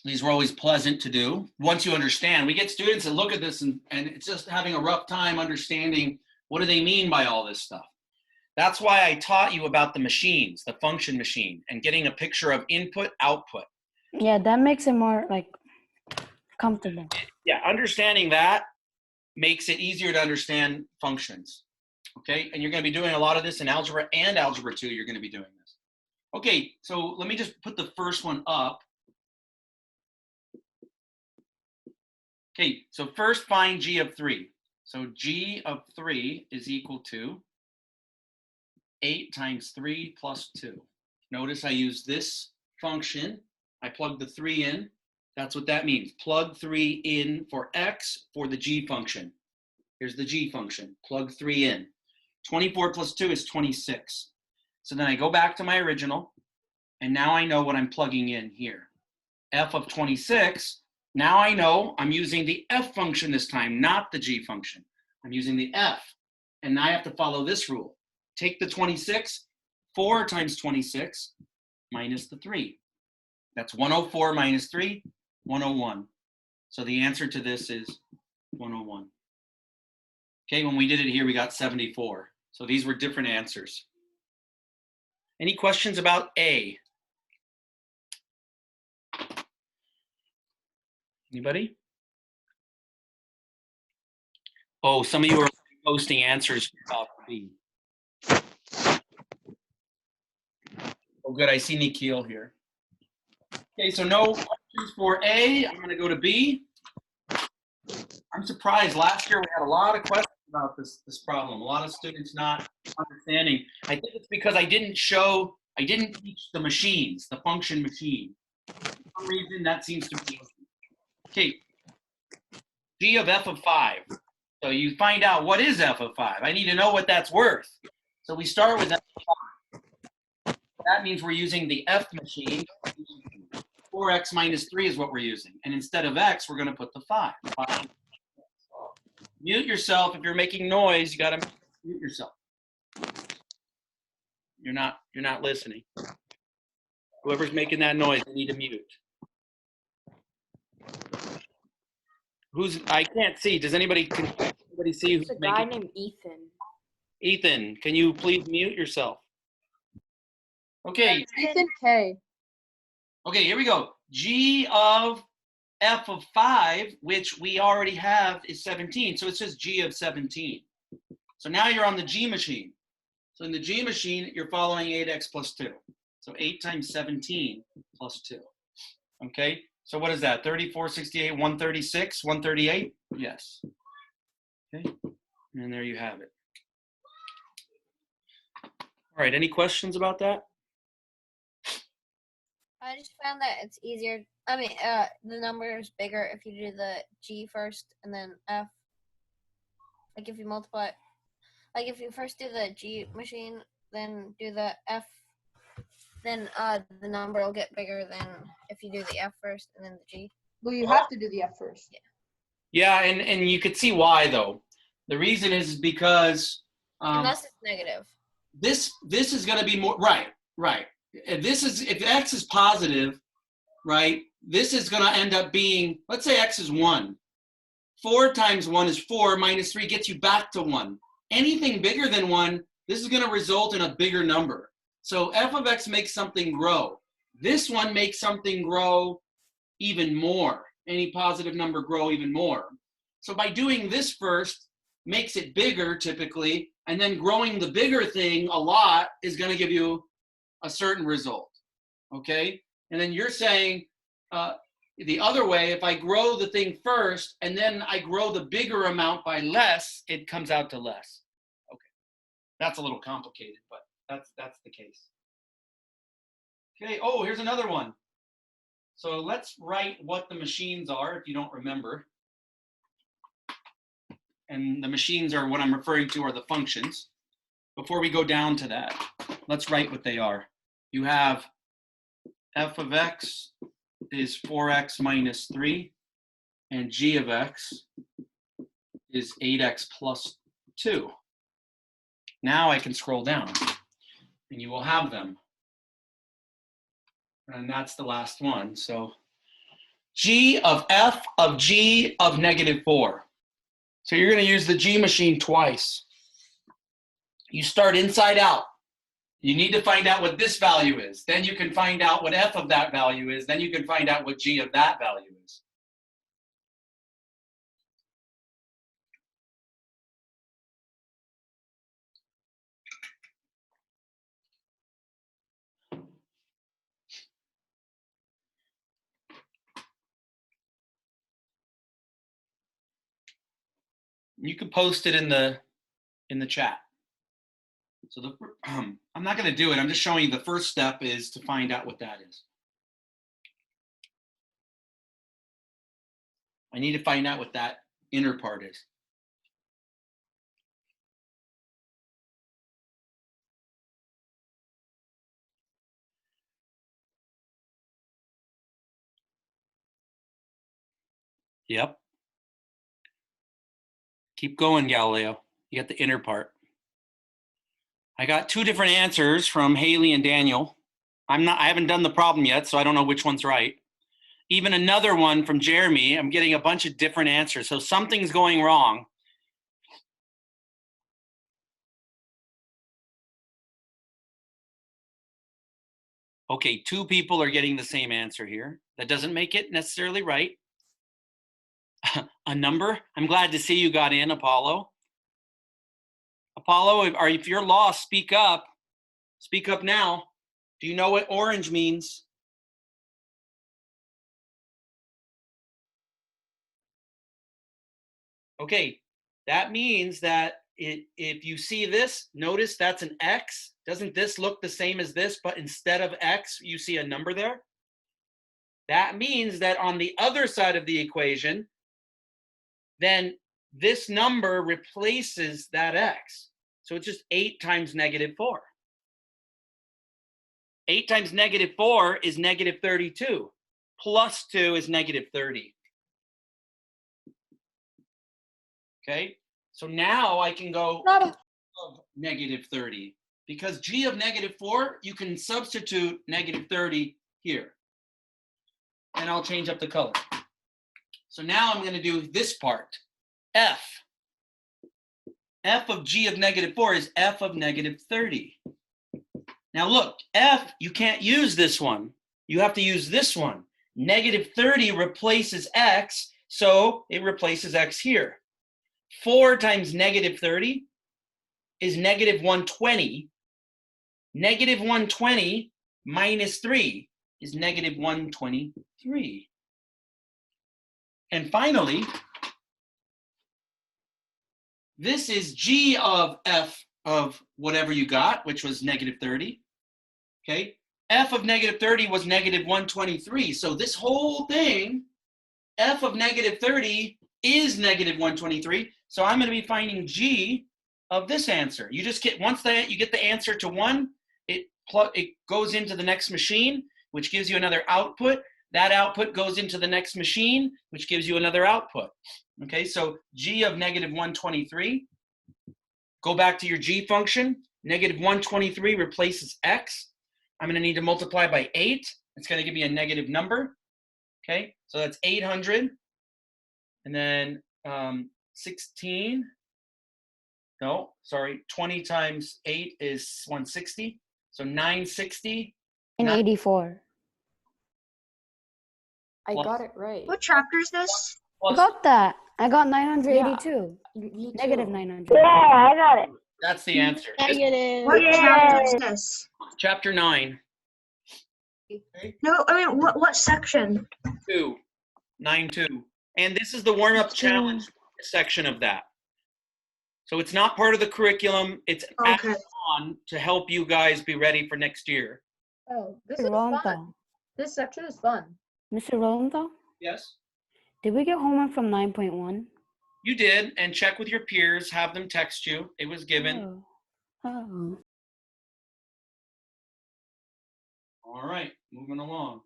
These were always pleasant to do. Once you understand, we get students that look at this and it's just having a rough time understanding what do they mean by all this stuff. That's why I taught you about the machines, the function machine, and getting a picture of input, output. Yeah, that makes it more like comfortable. Yeah, understanding that makes it easier to understand functions. Okay, and you're going to be doing a lot of this in algebra and algebra 2. You're going to be doing this. Okay, so let me just put the first one up. Okay, so first find g of 3. So g of 3 is equal to 8 times 3 plus 2. Notice I use this function. I plug the 3 in. That's what that means. Plug 3 in for x for the g function. Here's the g function. Plug 3 in. 24 plus 2 is 26. So then I go back to my original, and now I know what I'm plugging in here. F of 26. Now I know I'm using the f function this time, not the g function. I'm using the f. And now I have to follow this rule. Take the 26, 4 times 26 minus the 3. That's 104 minus 3, 101. So the answer to this is 101. Okay, when we did it here, we got 74. So these were different answers. Any questions about A? Anybody? Oh, some of you are posting answers about B. Oh, good. I see Nikhil here. Okay, so no questions for A. I'm going to go to B. I'm surprised. Last year we had a lot of questions about this problem. A lot of students not understanding. I think it's because I didn't teach the machines, the function machine. For some reason, that seems to be. Okay, g of f of 5. So you find out what is f of 5. I need to know what that's worth. So we start with f of 5. That means we're using the f machine. 4x minus 3 is what we're using. And instead of x, we're going to put the 5. Mute yourself. If you're making noise, you got to mute yourself. You're not listening. Whoever's making that noise, they need to mute. I can't see. Does anybody see who's There's a making? guy named Ethan. Ethan, can you please mute yourself? Okay. Ethan K. Okay, here we go. G of f of 5, which we already have, is 17. So it says g of 17. So now you're on the g machine. So in the g machine, you're following 8x plus 2. So 8 times 17 plus 2. Okay, so what is that? 34, 68, 136, 138? Yes. Okay, and there you have it. All right, any questions about that? I just found that it's easier. I mean, the number is bigger if you do the G first and then F. Like if you multiply, like if you first do the G machine, then do the F, then the number will get bigger than if you do the F first and then the G. Well, you have to do the F first. Yeah. Yeah, and you could see why though. The reason is because unless it's negative. This is going to be more right. This is, if x is positive, right? This is going to end up being, let's say x is 1. 4 times 1 is 4, minus 3 gets you back to 1. Anything bigger than 1, this is going to result in a bigger number. So f of x makes something grow. This one makes something grow even more. Any positive number grow even more. So by doing this first, makes it bigger typically, and then growing the bigger thing a lot is going to give you a certain result, okay? And then you're saying the other way, if I grow the thing first and then I grow the bigger amount by less, it comes out to less. Okay, that's a little complicated, but that's the case. Okay, oh, here's another one. So let's write what the machines are if you don't remember. and the machines are what I'm referring to are the functions. Before we go down to that, let's write what they are. You have f of x is 4x minus 3, and g of x is 8x plus 2. Now I can scroll down, and you will have them. And that's the last one. So g of f of g of negative 4. So you're going to use the g machine twice. You start inside out. You need to find out what this value is. Then you can find out what f of that value is. Then you can find out what g of that value is. You can post it in the chat. So I'm not going to do it. I'm just showing you the first step is to find out what that is. I need to find out what that inner part is. Yep. Keep going, Galileo. You got the inner part. I got 2 different answers from Haley and Daniel. I haven't done the problem yet, so I don't know which one's right. Even another one from Jeremy. I'm getting a bunch of different answers. So something's going wrong. Okay, 2 people are getting the same answer here. That doesn't make it necessarily right. A number? I'm glad to see you got in, Apollo. Apollo, if you're lost, speak up. Speak up now. Do you know what orange means? Okay, that means that if you see this, notice that's an X. Doesn't this look the same as this, but instead of X, you see a number there? That means that on the other side of the equation, then this number replaces that X. So it's just 8 times negative 4. 8 times negative 4 is negative 32. Plus 2 is negative 30. Okay, so now I can go of negative 30. Because g of negative 4, you can substitute negative 30 here. And I'll change up the color. So now I'm going to do this part. F. F of g of negative 4 is f of negative 30. Now look, f, you can't use this one. You have to use this one. Negative 30 replaces x, so it replaces x here. 4 times negative 30 is negative 120. Negative 120 minus 3 is negative 123. And finally, this is g of f of whatever you got, which was negative 30. Okay, f of negative 30 was negative 123. So this whole thing, f of negative 30 is negative 123. So I'm going to be finding g of this answer. You just get, once that you get the answer to 1, it goes into the next machine, which gives you another output. That output goes into the next machine, which gives you another output. Okay, so g of negative 123. Go back to your g function. Negative 123 replaces x. I'm going to need to multiply by 8. It's going to give me a negative number. Okay, so that's 800. And then 16. No, sorry, 20 times 8 is 160. So 960. And 84. I Plus- got it right. What chapter is this? I got that. I got 982. Me Negative too. 900. Yeah, I got it. That's the answer. This- Negative. What chapter is this? chapter 9. No, I mean, what section? 2. 9-2. And this is the warm-up challenge section of that. So it's not part of the curriculum. It's Okay. added on to help you guys be ready for next year. Oh, this Mr. is fun. Rolando. This section is fun. Mr. Rolando, Yes? did we get homework from 9.1? You did, and check with your peers, have them text you. It was given. Oh. All right, moving along.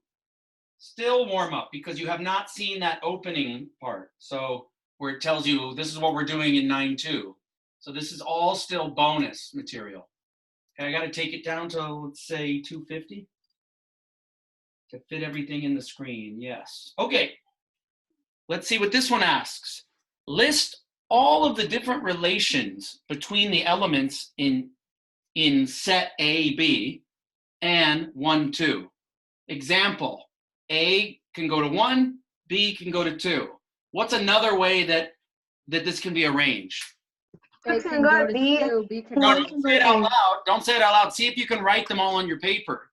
Still warm up because you have not seen that opening part. So where it tells you this is what we're doing in 9-2. So this is all still bonus material. Okay, I got to take it down to, let's say, 250 to fit everything in the screen. Yes. Okay. Let's see what this one asks. List all of the different relations between the elements in set A, B, and 1, 2. Example, A can go to 1, B can go to 2. What's another way that this can be arranged? A can go to two, B can No, go don't say it out loud. Don't say it out loud. See if you can write them all on your paper.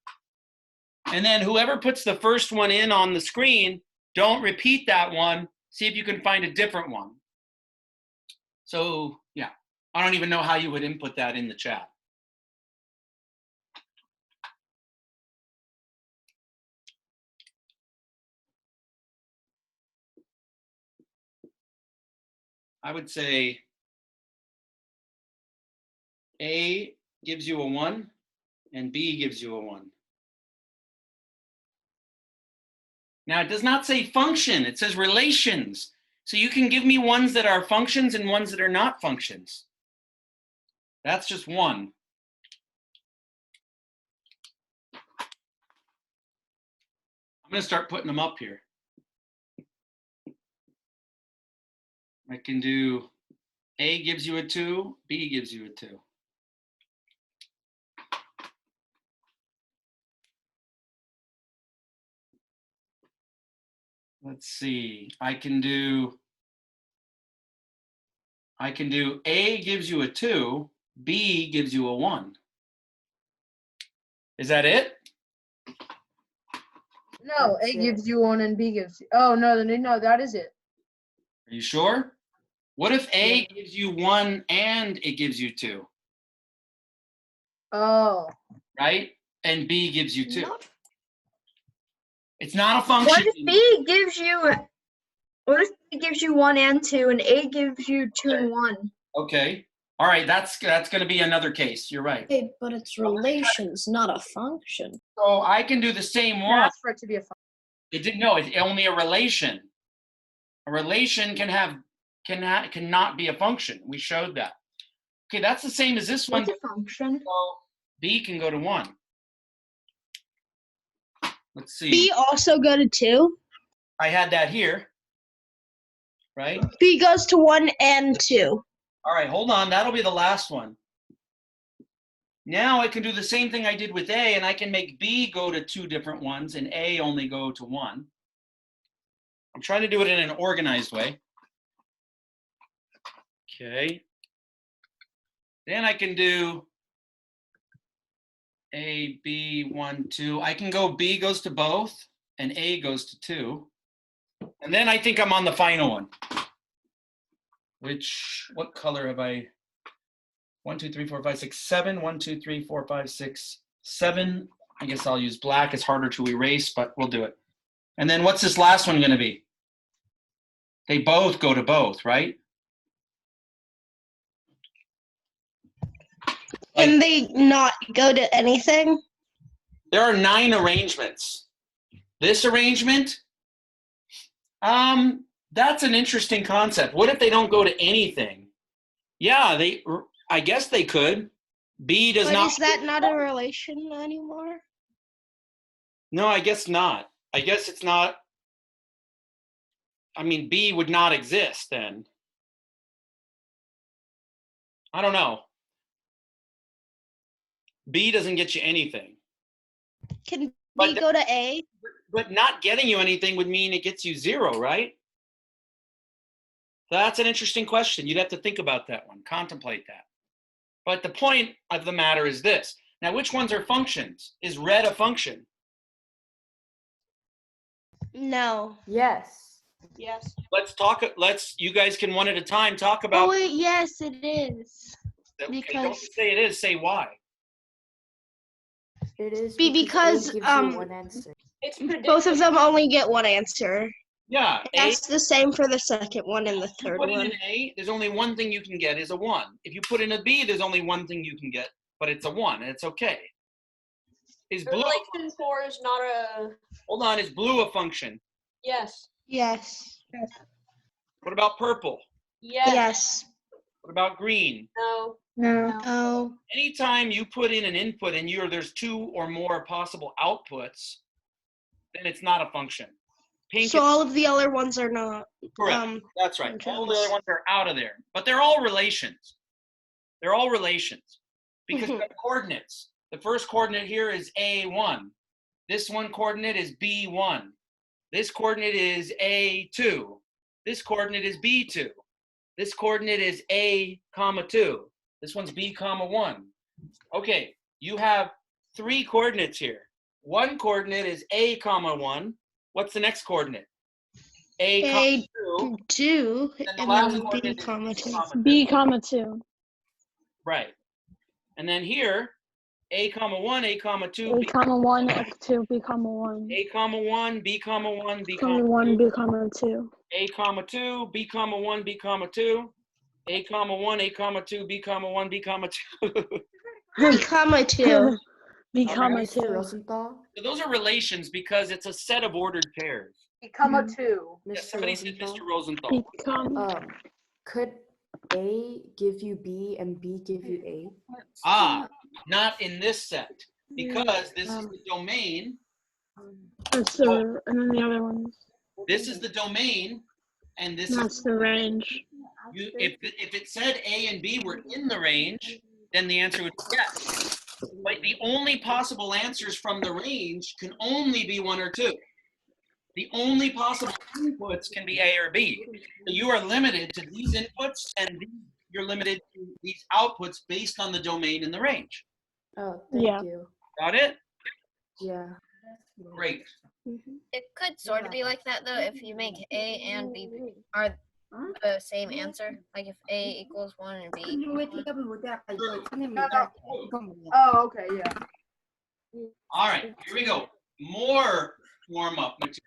And then whoever puts the first one in on the screen, don't repeat that one. See if you can find a different one. So, yeah, I don't even know how you would input that in the chat. I would say A gives you a 1 and B gives you a 1. Now, it does not say function. It says relations. So you can give me ones that are functions and ones that are not functions. That's just one. I'm going to start putting them up here. I can do A gives you a 2, B gives you a 2. Let's see. I can do A gives you a 2, B gives you a 1. Is that it? No, A gives you 1 and B gives you. Oh, no, that is it. Are you sure? What if A gives you 1 and it gives you 2? Oh. Right? And B gives you 2. It's not a function. What if B gives you 1 and 2, and A gives you 2 and 1? Okay. All right, that's going to be another case. You're right. Hey, but it's relations, not a function. So I can do the same one. Ask for it to be a function. It didn't know. It's only a relation. A relation cannot be a function. We showed that. Okay, that's the same as this one. What's a function? So B can go to 1. Let's see. B also go to 2. I had that here, right? B goes to 1 and 2. All right, hold on. That'll be the last one. Now I can do the same thing I did with A, and I can make B go to 2 different ones and A only go to 1. I'm trying to do it in an organized way. Okay. Then I can do A, B, 1, 2. I can go B goes to both and A goes to 2. And then I think I'm on the final one. What color have I? 1, 2, 3, 4, 5, 6, 7. 1, 2, 3, 4, 5, 6, 7. I guess I'll use black. It's harder to erase, but we'll do it. And then what's this last one going to be? They both go to both, right? Can they not go to anything? There are 9 arrangements. This arrangement, that's an interesting concept. What if they don't go to anything? Yeah, I guess they could. B does But not. is that not a relation anymore? No, I guess not. I guess it's not. I mean, B would not exist then. I don't know. B doesn't get you anything. Can B go to A? But not getting you anything would mean it gets you 0, right? That's an interesting question. You'd have to think about that one, contemplate that. But the point of the matter is this. Now, which ones are functions? Is red a function? No. Yes. Yes. You guys can one at a time talk about. Oh wait, yes, it is. Okay, Because don't say it is, say why. It is because A gives you one answer. It's both of them only get one answer. Yeah, A. That's the same for the second one and the If you third put in one. an A, there's only one thing you can get is a 1. If you put in a B, there's only one thing you can get, but it's a 1, and it's okay. Is blue? Relation 4 is not a. Hold on, is blue a function? Yes. Yes. What about purple? Yes. Yes. What about green? No. No. Oh. Anytime you put in an input and there's 2 or more possible outputs, then it's not a function. Pink So all of the other ones are not. correct. That's right. All the functions. other ones are out of there, but they're all relations. They're all relations because they're coordinates. The first coordinate here is A1. This one coordinate is B1. This coordinate is A2. This coordinate is B2. This coordinate is A, comma 2. This one's B, comma 1. Okay, you have 3 coordinates here. One coordinate is A, comma 1. What's the next coordinate? A, comma 2. 2 And the and last then B, coordinate is comma B, 2. comma 2. B, comma 2. Right. And then here, A, comma 1, A, comma 2, A, B, comma 1, F2, B, comma 1. A, comma 1, B, comma 1, B, Comma comma 1, 2. B, comma 2. A, comma 2, B, comma 1, B, comma 2. A, comma 1, A, comma 2, B, comma 1, B, comma 2. B, comma 2. B, comma Mr. 2. Rosenthal? So those are relations because it's a set of ordered pairs. Become a 2. Yeah, Mr. somebody said Rosenthal? Mr. Rosenthal. B, comma. Could A give you B and B give you A? Ah, not in this set because this is the domain. That's the, and then the other ones. This is the domain, and this That's is the range. if it said A and B were in the range, then the answer would be yes. But the only possible answers from the range can only be 1 or 2. The only possible inputs can be A or B. So you are limited to these inputs, and you're limited to these outputs based on the domain and the range. Oh, thank you. Got it? Yeah. Great. It could sort of be like that though if you make A and B are the same answer. Like if A equals 1 and B. Oh, okay, yeah. All right, here we go. More warm-up material.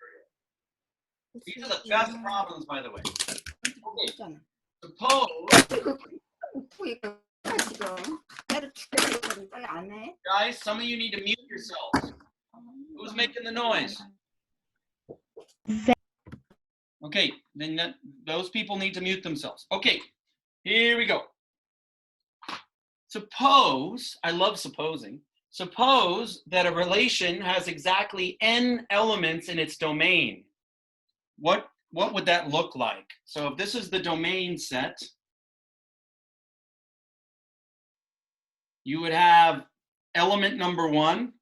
These are the best problems, by the way. Okay. Suppose, guys, some of you need to mute yourselves. Who's making the noise? Okay, then those people need to mute themselves. Okay, here we go. Suppose, I love supposing, suppose that a relation has exactly n elements in its domain. What would that look like? So if this is the domain set, you would have element number 1,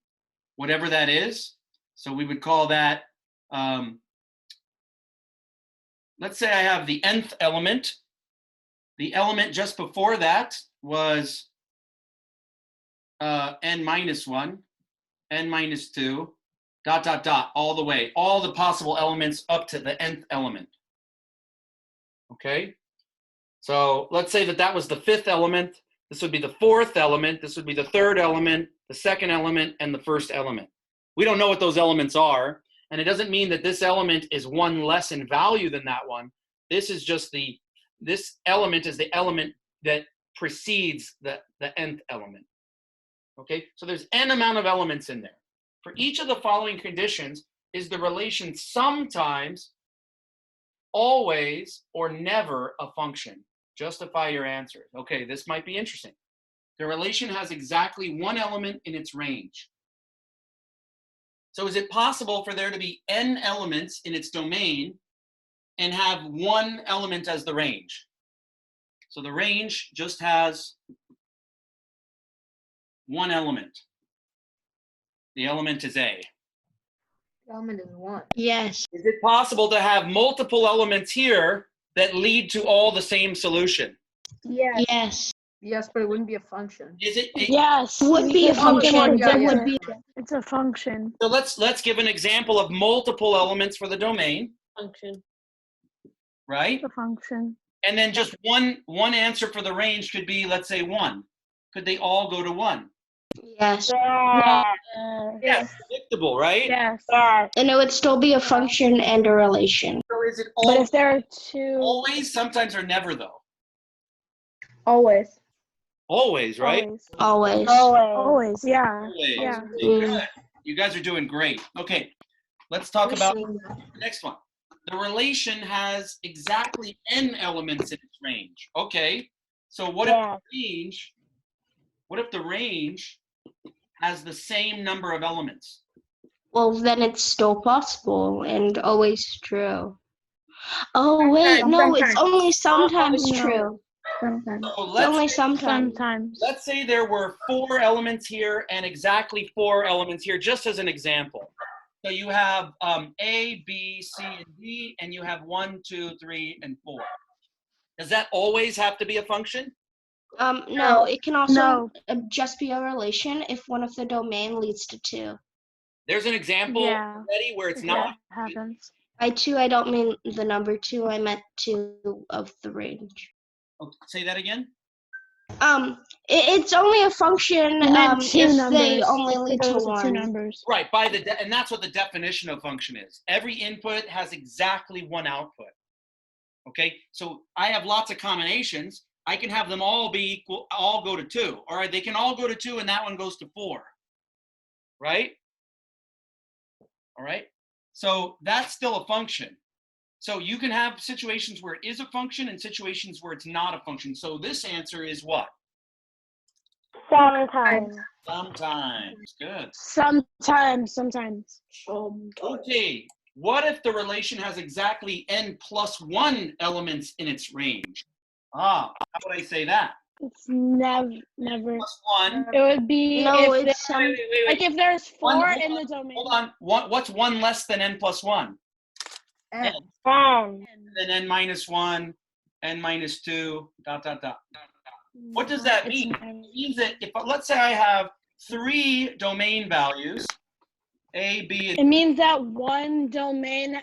whatever that is. So we would call that, let's say I have the nth element. The element just before that was n minus 1, n minus 2, dot, dot, dot, all the way, all the possible elements up to the nth element. Okay? So let's say that was the 5th element. This would be the 4th element. This would be the 3rd element, the 2nd element, and the 1st element. We don't know what those elements are, and it doesn't mean that this element is 1 less in value than that one. This is just this element is the element that precedes the nth element. Okay, so there's n amount of elements in there. For each of the following conditions, is the relation sometimes, always, or never a function? Justify your answers. Okay, this might be interesting. The relation has exactly 1 element in its range. So is it possible for there to be n elements in its domain and have 1 element as the range? So the range just has 1 element. The element is A. The element is 1. Yes. Is it possible to have multiple elements here that lead to all the same solution? Yes. Yes. Yes, but it wouldn't be a function. Is it? Yes. Would be a because function. Yeah, There yeah. would be. It's a function. So let's give an example of multiple elements for the domain, Function. right? It's a function. And then just one answer for the range could be, let's say 1. Could they all go to 1? Yes. Yes, predictable, right? Yes. And it would still be a function and a relation. is it But if there are two, always, sometimes, or never though? always. Always, right? Always. Always, yeah. Always. Yeah. Okay, good. You guys are doing great. Okay, let's talk about the next one. The relation has exactly n elements in its range. Okay, so what if the range has the same number of elements? Well, then it's still possible and always true. Oh, wait, no, it's only sometimes true. Sometimes. So It's only sometimes. let's say there were 4 elements here and exactly 4 elements here, just as an example. So you have A, B, C, and D, and you have 1, 2, 3, and 4. Does that always have to be a function? No, it can also just be a relation if one of the domain leads to 2. There's an example already where it's not. Happens. By 2, I don't mean the number 2, I meant 2 of the range. Oh, say that again? It's only a function if they only lead to 1. Right, and that's what the definition of function is. Every input has exactly 1 output. Okay, so I have lots of combinations. I can have them all be equal, all go to 2. All right, they can all go to 2 and that one goes to 4. Right? All right, so that's still a function. So you can have situations where it is a function and situations where it's not a function. So this answer is what? Sometimes. Sometimes. Good. Sometimes. Okay. What if the relation has exactly n+1 elements in its range? How would I say that? It's never. +1. It would be wait. if there's 4 in the domain. Hold on. What's 1 less than n+1? N. And then n-1, n-2, ... What does that mean? It means that if, let's say I have 3 domain values, A, B, and it means that one domain,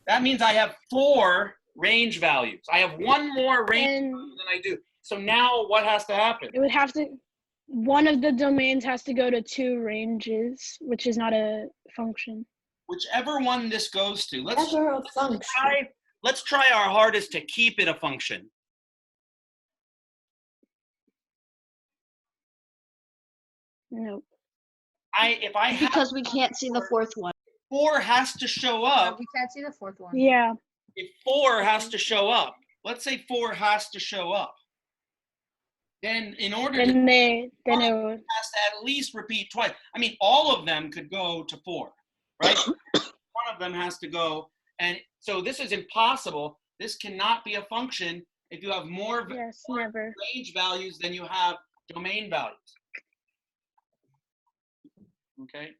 that means I have 4 range values. I have 1 more range value than I do. So now what has to happen? It would have to, one of the domains has to go to 2 ranges, which is not a function. Whichever one this goes to. Let's try our hardest to keep it a function. Nope. Because we can't see the 4th one. 4 has to show up. We can't see the 4th one. Yeah. If 4 has to show up, let's say 4 has to show up. Then in order it has to at least repeat twice. I mean, all of them could go to 4, right? One of them has to go. And so this is impossible. This cannot be a function if you have more range values than you have domain values. Okay.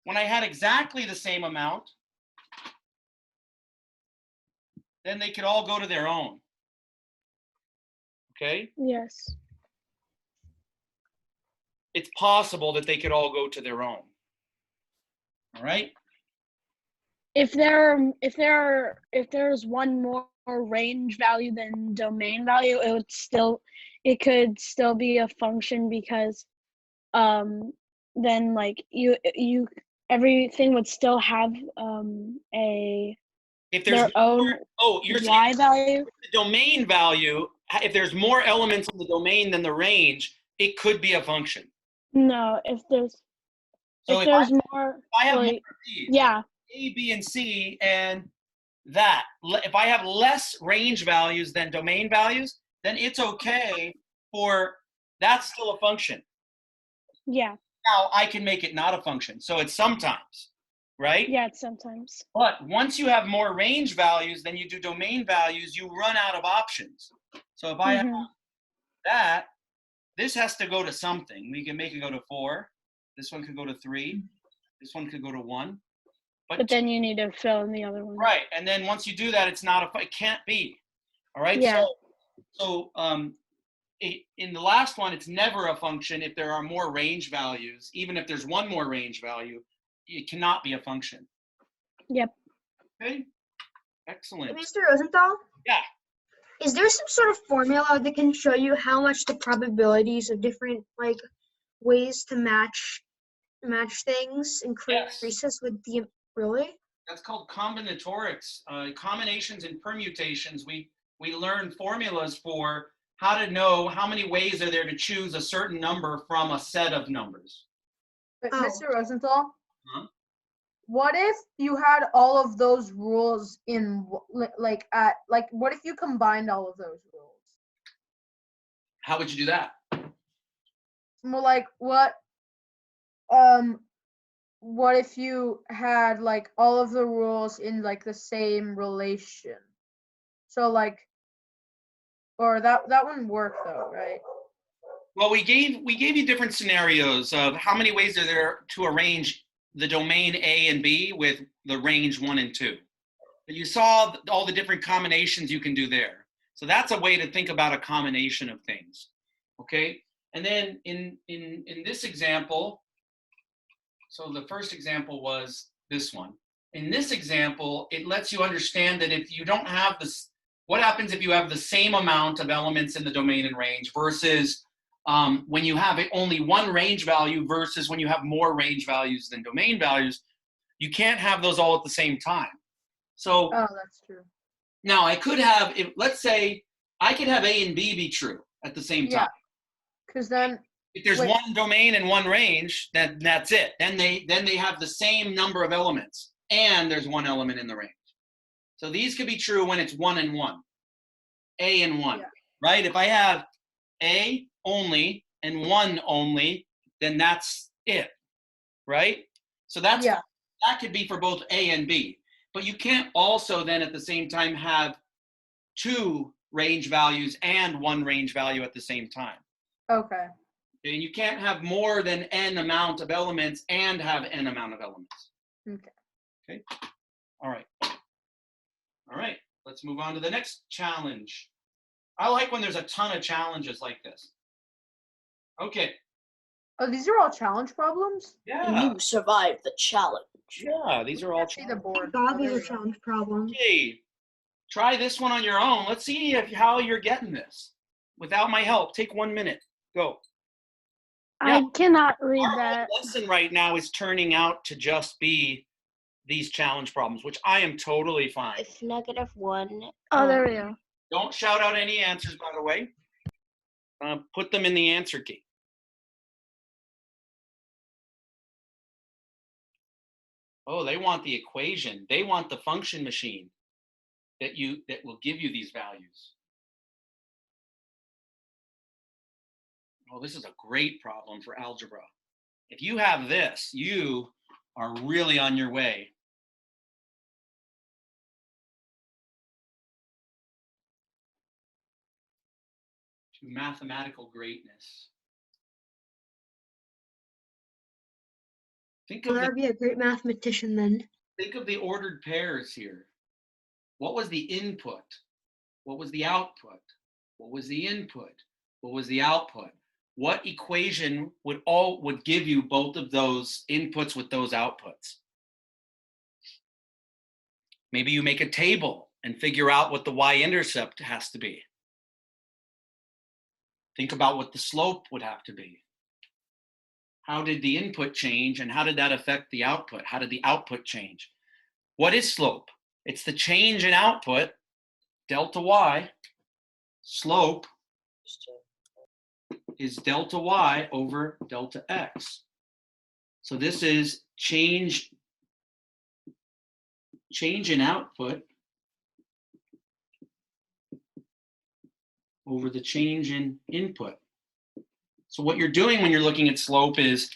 When I had exactly the same amount, then they could all go to their own. Okay? Yes. It's possible that they could all go to their own. All right? If there's one more range value than domain value, it could still be a function because then like everything would still have their own y value. The domain value, if there's more elements in the domain than the range, it could be a function. No, if there's more, if I have more of these, yeah, A, B, and C, and that. If I have less range values than domain values, then it's okay that's still a function. Yeah. Now I can make it not a function. So it's sometimes, right? Yeah, it's sometimes. But once you have more range values than you do domain values, you run out of options. So if I have that, this has to go to something. We can make it go to 4. This one could go to 3. This one could go to 1. But then you need to fill in the other one. Right. And then once you do that, it can't be. All right. Yeah. So in the last one, it's never a function if there are more range values. Even if there's one more range value, it cannot be a function. Yep. Okay. Excellent. Mr. Rosenthal? Yeah. Is there some sort of formula that can show you how much the probabilities of different ways to match things increases with the really? That's called combinatorics. Combinations and permutations. We learn formulas for how to know how many ways are there to choose a certain number from a set of numbers. But Oh. Mr. Rosenthal, Huh? what if you had all of those rules in what if you combined all of those rules? How would you do that? Well, like what if you had like all of the rules in like the same relation? So like, or that wouldn't work though, right? Well, we gave you different scenarios of how many ways are there to arrange the domain A and B with the range 1 and 2. But you saw all the different combinations you can do there. So that's a way to think about a combination of things. Okay? And then in this example, so the first example was this one. In this example, it lets you understand that if you don't have this, what happens if you have the same amount of elements in the domain and range versus when you have only one range value versus when you have more range values than domain values, you can't have those all at the same time. So Oh, that's true. now I could have, let's say I could have A and B be true at the same time. Because then if there's one domain and one range, then that's it. Then they have the same number of elements and there's one element in the range. So these could be true when it's 1 and 1, A and 1, right? If I have A only and 1 only, then that's it, right? So that could be for both A and B. But you can't also then at the same time have 2 range values and 1 range value at the same time. Okay. And you can't have more than n amount of elements and have n amount of elements. Okay. Okay. All right. All right. Let's move on to the next challenge. I like when there's a ton of challenges like this. Okay. Oh, these are all challenge problems? Yeah. You survived the challenge. Yeah, these are all See the board. God, these are challenge problems. Okay. Try this one on your own. Let's see how you're getting this. Without my help, take 1 minute. Go. I cannot read Our that. whole lesson right now is turning out to just be these challenge problems, which I am totally fine. It's -1. Oh, there we go. Don't shout out any answers, by the way. Put them in the answer key. Oh, they want the equation. They want the function machine that will give you these values. Oh, this is a great problem for algebra. If you have this, you are really on your way. To mathematical greatness. Think of I'd be a great mathematician then. Think of the ordered pairs here. What was the input? What was the output? What was the input? What was the output? What equation would give you both of those inputs with those outputs? Maybe you make a table and figure out what the y-intercept has to be. Think about what the slope would have to be. How did the input change and how did that affect the output? How did the output change? What is slope? It's the change in output, delta y. Slope is delta y over delta x. So this is change in output over the change in input. So what you're doing when you're looking at slope is,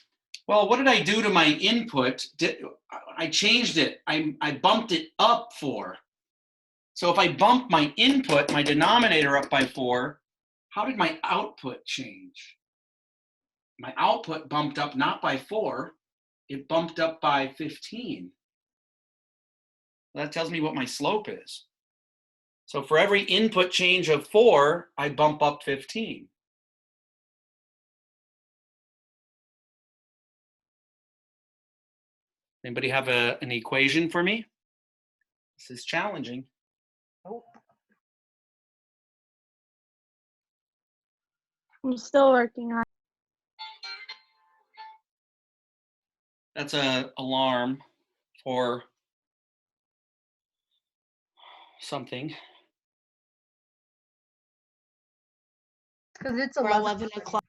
well, what did I do to my input? I changed it. I bumped it up 4. So if I bump my input, my denominator up by 4, how did my output change? My output bumped up not by 4, it bumped up by 15. That tells me what my slope is. So for every input change of 4, I bump up 15. Anybody have an equation for me? This is challenging. Nope. I'm still working on it. That's an alarm for something. Because it's Or 11. 11 o'clock.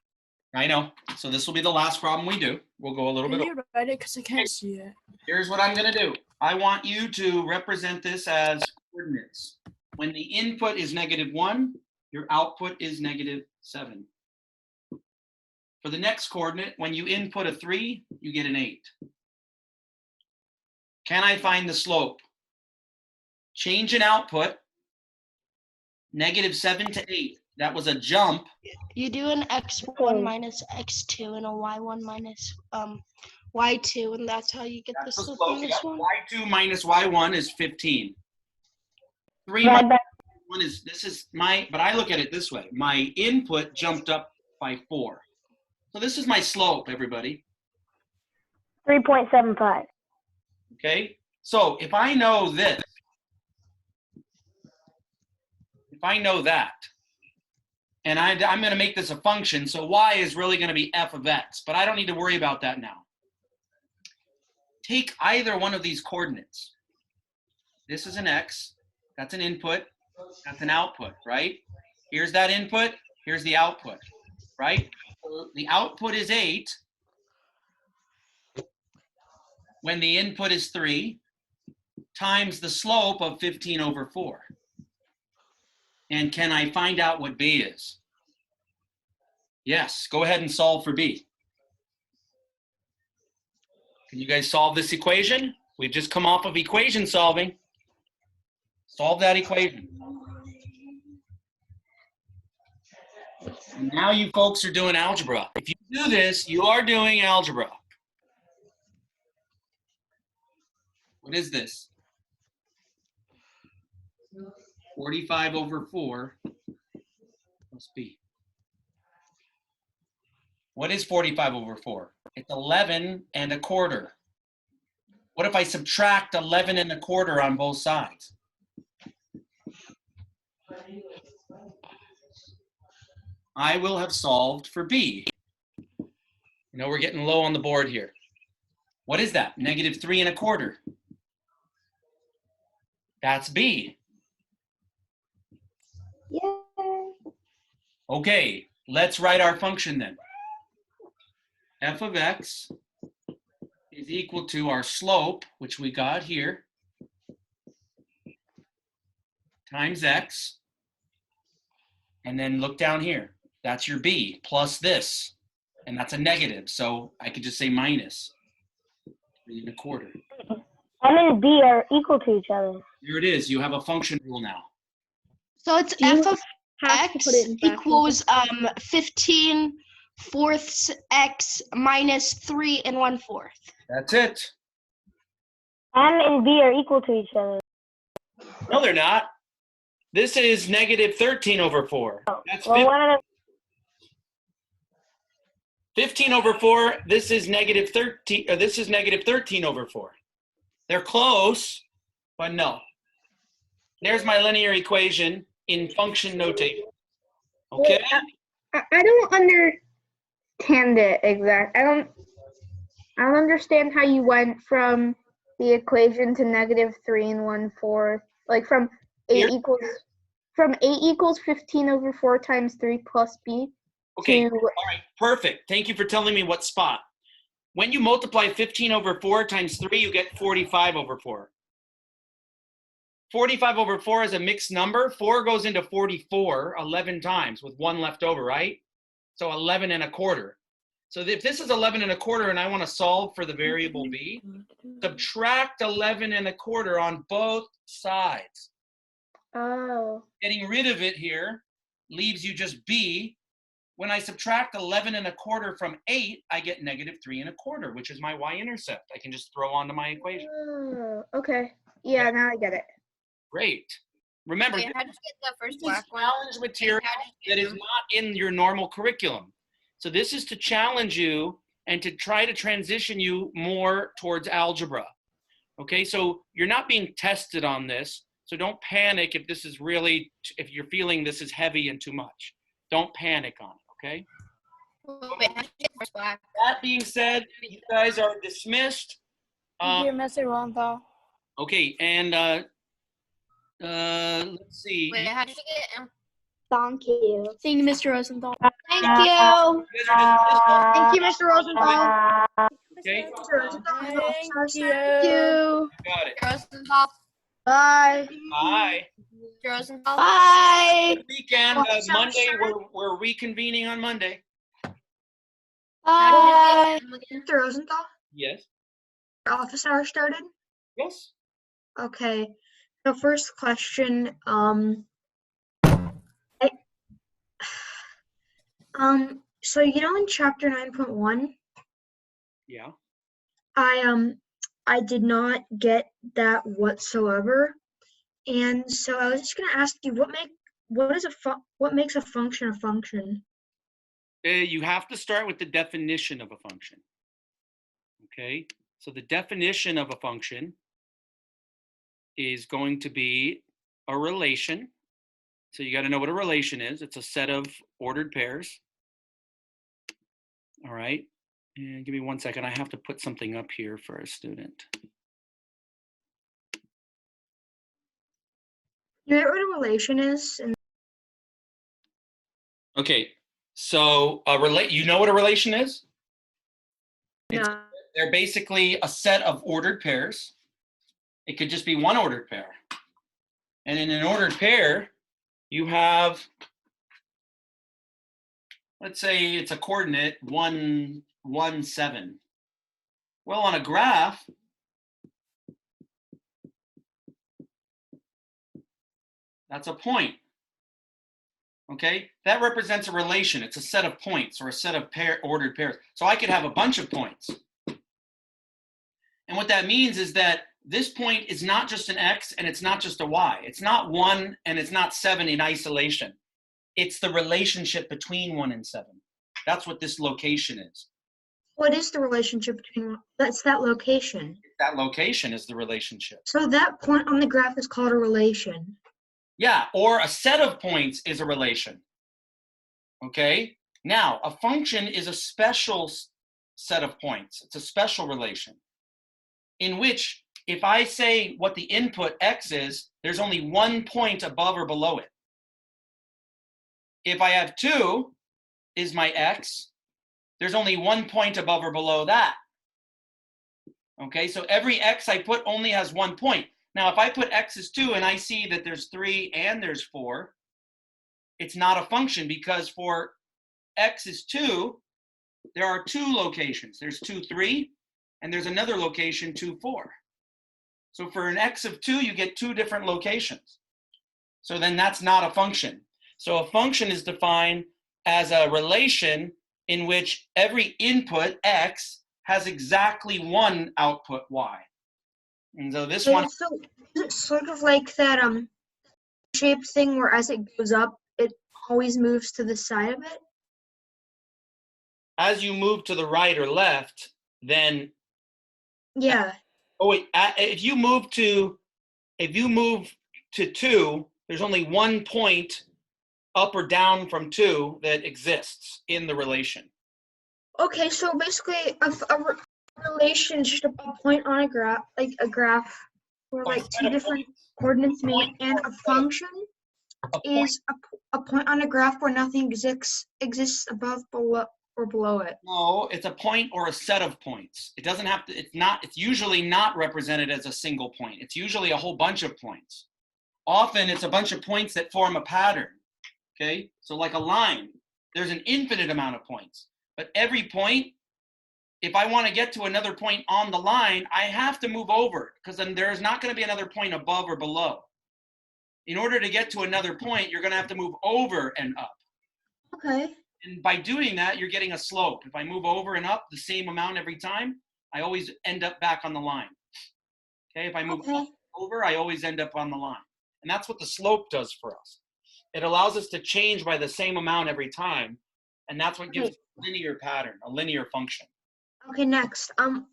I know. So this will be the last problem we do. We'll go a little Can bit you write it? Because I can't see it. Here's what I'm going to do. I want you to represent this as coordinates. When the input is -1, your output is -7. For the next coordinate, when you input a 3, you get an 8. Can I find the slope? Change in output, -7 to 8. That was a jump. You do an x1 minus x2 and a y1 minus y2, and that's how you get the That's the slope slope. on this Yeah. one. Y2 minus y1 is 15. 3 Right, minus 1 is, this is my, but I look at it this way. My input jumped up by 4. So this is my slope, everybody. 3.75. Okay? So if I know this, if I know that, and I'm going to make this a function, so y is really going to be f of x, but I don't need to worry about that now. Take either one of these coordinates. This is an x, that's an input, that's an output, right? Here's that input, here's the output, right? So the output is 8 when the input is 3 times the slope of 15 over 4. And can I find out what b is? Yes, go ahead and solve for b. Can you guys solve this equation? We've just come off of equation solving. Solve that equation. Now you folks are doing algebra. If you do this, you are doing algebra. What is this? 45 over 4 plus b. What is 45 over 4? It's 11 and a quarter. What if I subtract 11 and a quarter on both sides? I will have solved for b. You know, we're getting low on the board here. What is that? -3 and a quarter. That's b. Yeah. Okay, let's write our function then. F of x is equal to our slope, which we got here, times x. And then look down here. That's your b plus this. And that's a negative, so I could just say minus 3 and a quarter. M and B are equal to each other. Here it is. You have a function rule now. So it's You f of have to x put it in brackets. equals 15/4 x minus 3 1/4. That's it. M and B are equal to each other. No, they're not. This is -13 over 4. That's Well, one of 15 over 4. This is -13. This is -13 over 4. They're close, but no. There's my linear equation in function notation. Okay. I don't understand it exactly. I don't understand how you went from the equation to -3 1/4. Like from Here? A equals 15 over 4 times 3 plus b. Okay. To, All right. Perfect. Thank you for telling me what spot. When you multiply 15 over 4 times 3, you get 45 over 4. 45 over 4 is a mixed number. 4 goes into 44 11 times with 1 left over, right? So 11 and a quarter. So if this is 11 and a quarter and I want to solve for the variable b, subtract 11 and a quarter on both sides. oh. Getting rid of it here leaves you just b. When I subtract 11 and a quarter from 8, I get -3 and a quarter, which is my y-intercept. I can just throw onto my equation. Oh, okay. Yeah, now I get it. Great. Remember, Wait, how did you get the first this is black one? challenge material that is not in your normal curriculum. So this is to challenge you and to try to transition you more towards algebra. Okay, so you're not being tested on this. So don't panic if this is really, if you're feeling this is heavy and too much. Don't panic on it, okay? Wait, how did you get the first black? That being said, you guys are dismissed. You're messing wrong, though. Okay, and Let's see. Wait, how did you get him? Thank you. Thank you, Mr. Rosenthal. Thank you. You guys are Thank you, Mr. Rosenthal. okay. Mr. Rosenthal, have an Thank awesome you. Thank you. Got it. Rosenthal. Bye. Bye. Rosenthal. Bye. Weekend, Office hours Monday, started. we're reconvening on Monday. Bye. Mr. Rosenthal, Yes. your office hour started? Yes. Okay. So first question, so you know in chapter 9.1, Yeah. I did not get that whatsoever. And so I was just gonna ask you what makes a function a function? You have to start with the definition of a function. Okay. So the definition of a function is going to be a relation. So you got to know what a relation is. It's a set of ordered pairs. All right. And give me 1 second. I have to put something up here for a student. You know what a relation is? And Okay. So you know what a relation is? no. They're basically a set of ordered pairs. It could just be one ordered pair. And in an ordered pair, you have, let's say it's a coordinate 1, 1, 7. Well, on a graph, that's a point. Okay, that represents a relation. It's a set of points or a set of ordered pairs. So I could have a bunch of points. And what that means is that this point is not just an X and it's not just a Y. It's not 1 and it's not 7 in isolation. It's the relationship between 1 and 7. That's what this location is. What is the relationship between, that's that location. That location is the relationship. So that point on the graph is called a relation. Yeah, or a set of points is a relation. Okay? Now, a function is a special set of points. It's a special relation in which if I say what the input X is, there's only one point above or below it. If I have 2 is my X, there's only one point above or below that. Okay, so every X I put only has 1 point. Now, if I put X is 2 and I see that there's 3 and there's 4, it's not a function because for X is 2, there are 2 locations. There's 2, 3, and there's another location, 2, 4. So for an X of 2, you get 2 different locations. So then that's not a function. So a function is defined as a relation in which every input X has exactly one output Y. And so this one. So is it sort of like that shape thing where as it goes up, it always moves to the side of it? As you move to the right or left, then. Yeah. Oh wait, if you move to 2, there's only one point up or down from 2 that exists in the relation. Okay, so basically a relation is just a point on a graph, like a graph where like 2 different coordinates meet, and a function is a point on a graph where nothing exists above, below, or below it. No, it's a point or a set of points. It doesn't have to, it's usually not represented as a single point. It's usually a whole bunch of points. Often it's a bunch of points that form a pattern, okay? So like a line, there's an infinite amount of points, but every point, if I want to get to another point on the line, I have to move over because then there is not going to be another point above or below. In order to get to another point, you're going to have to move over and up. Okay. And by doing that, you're getting a slope. If I move over and up the same amount every time, I always end up back on the line. Okay, if I move up, over, I always end up on the line. And that's what the slope does for us. It allows us to change by the same amount every time. And that's what gives a linear pattern, a linear function. Okay, next. In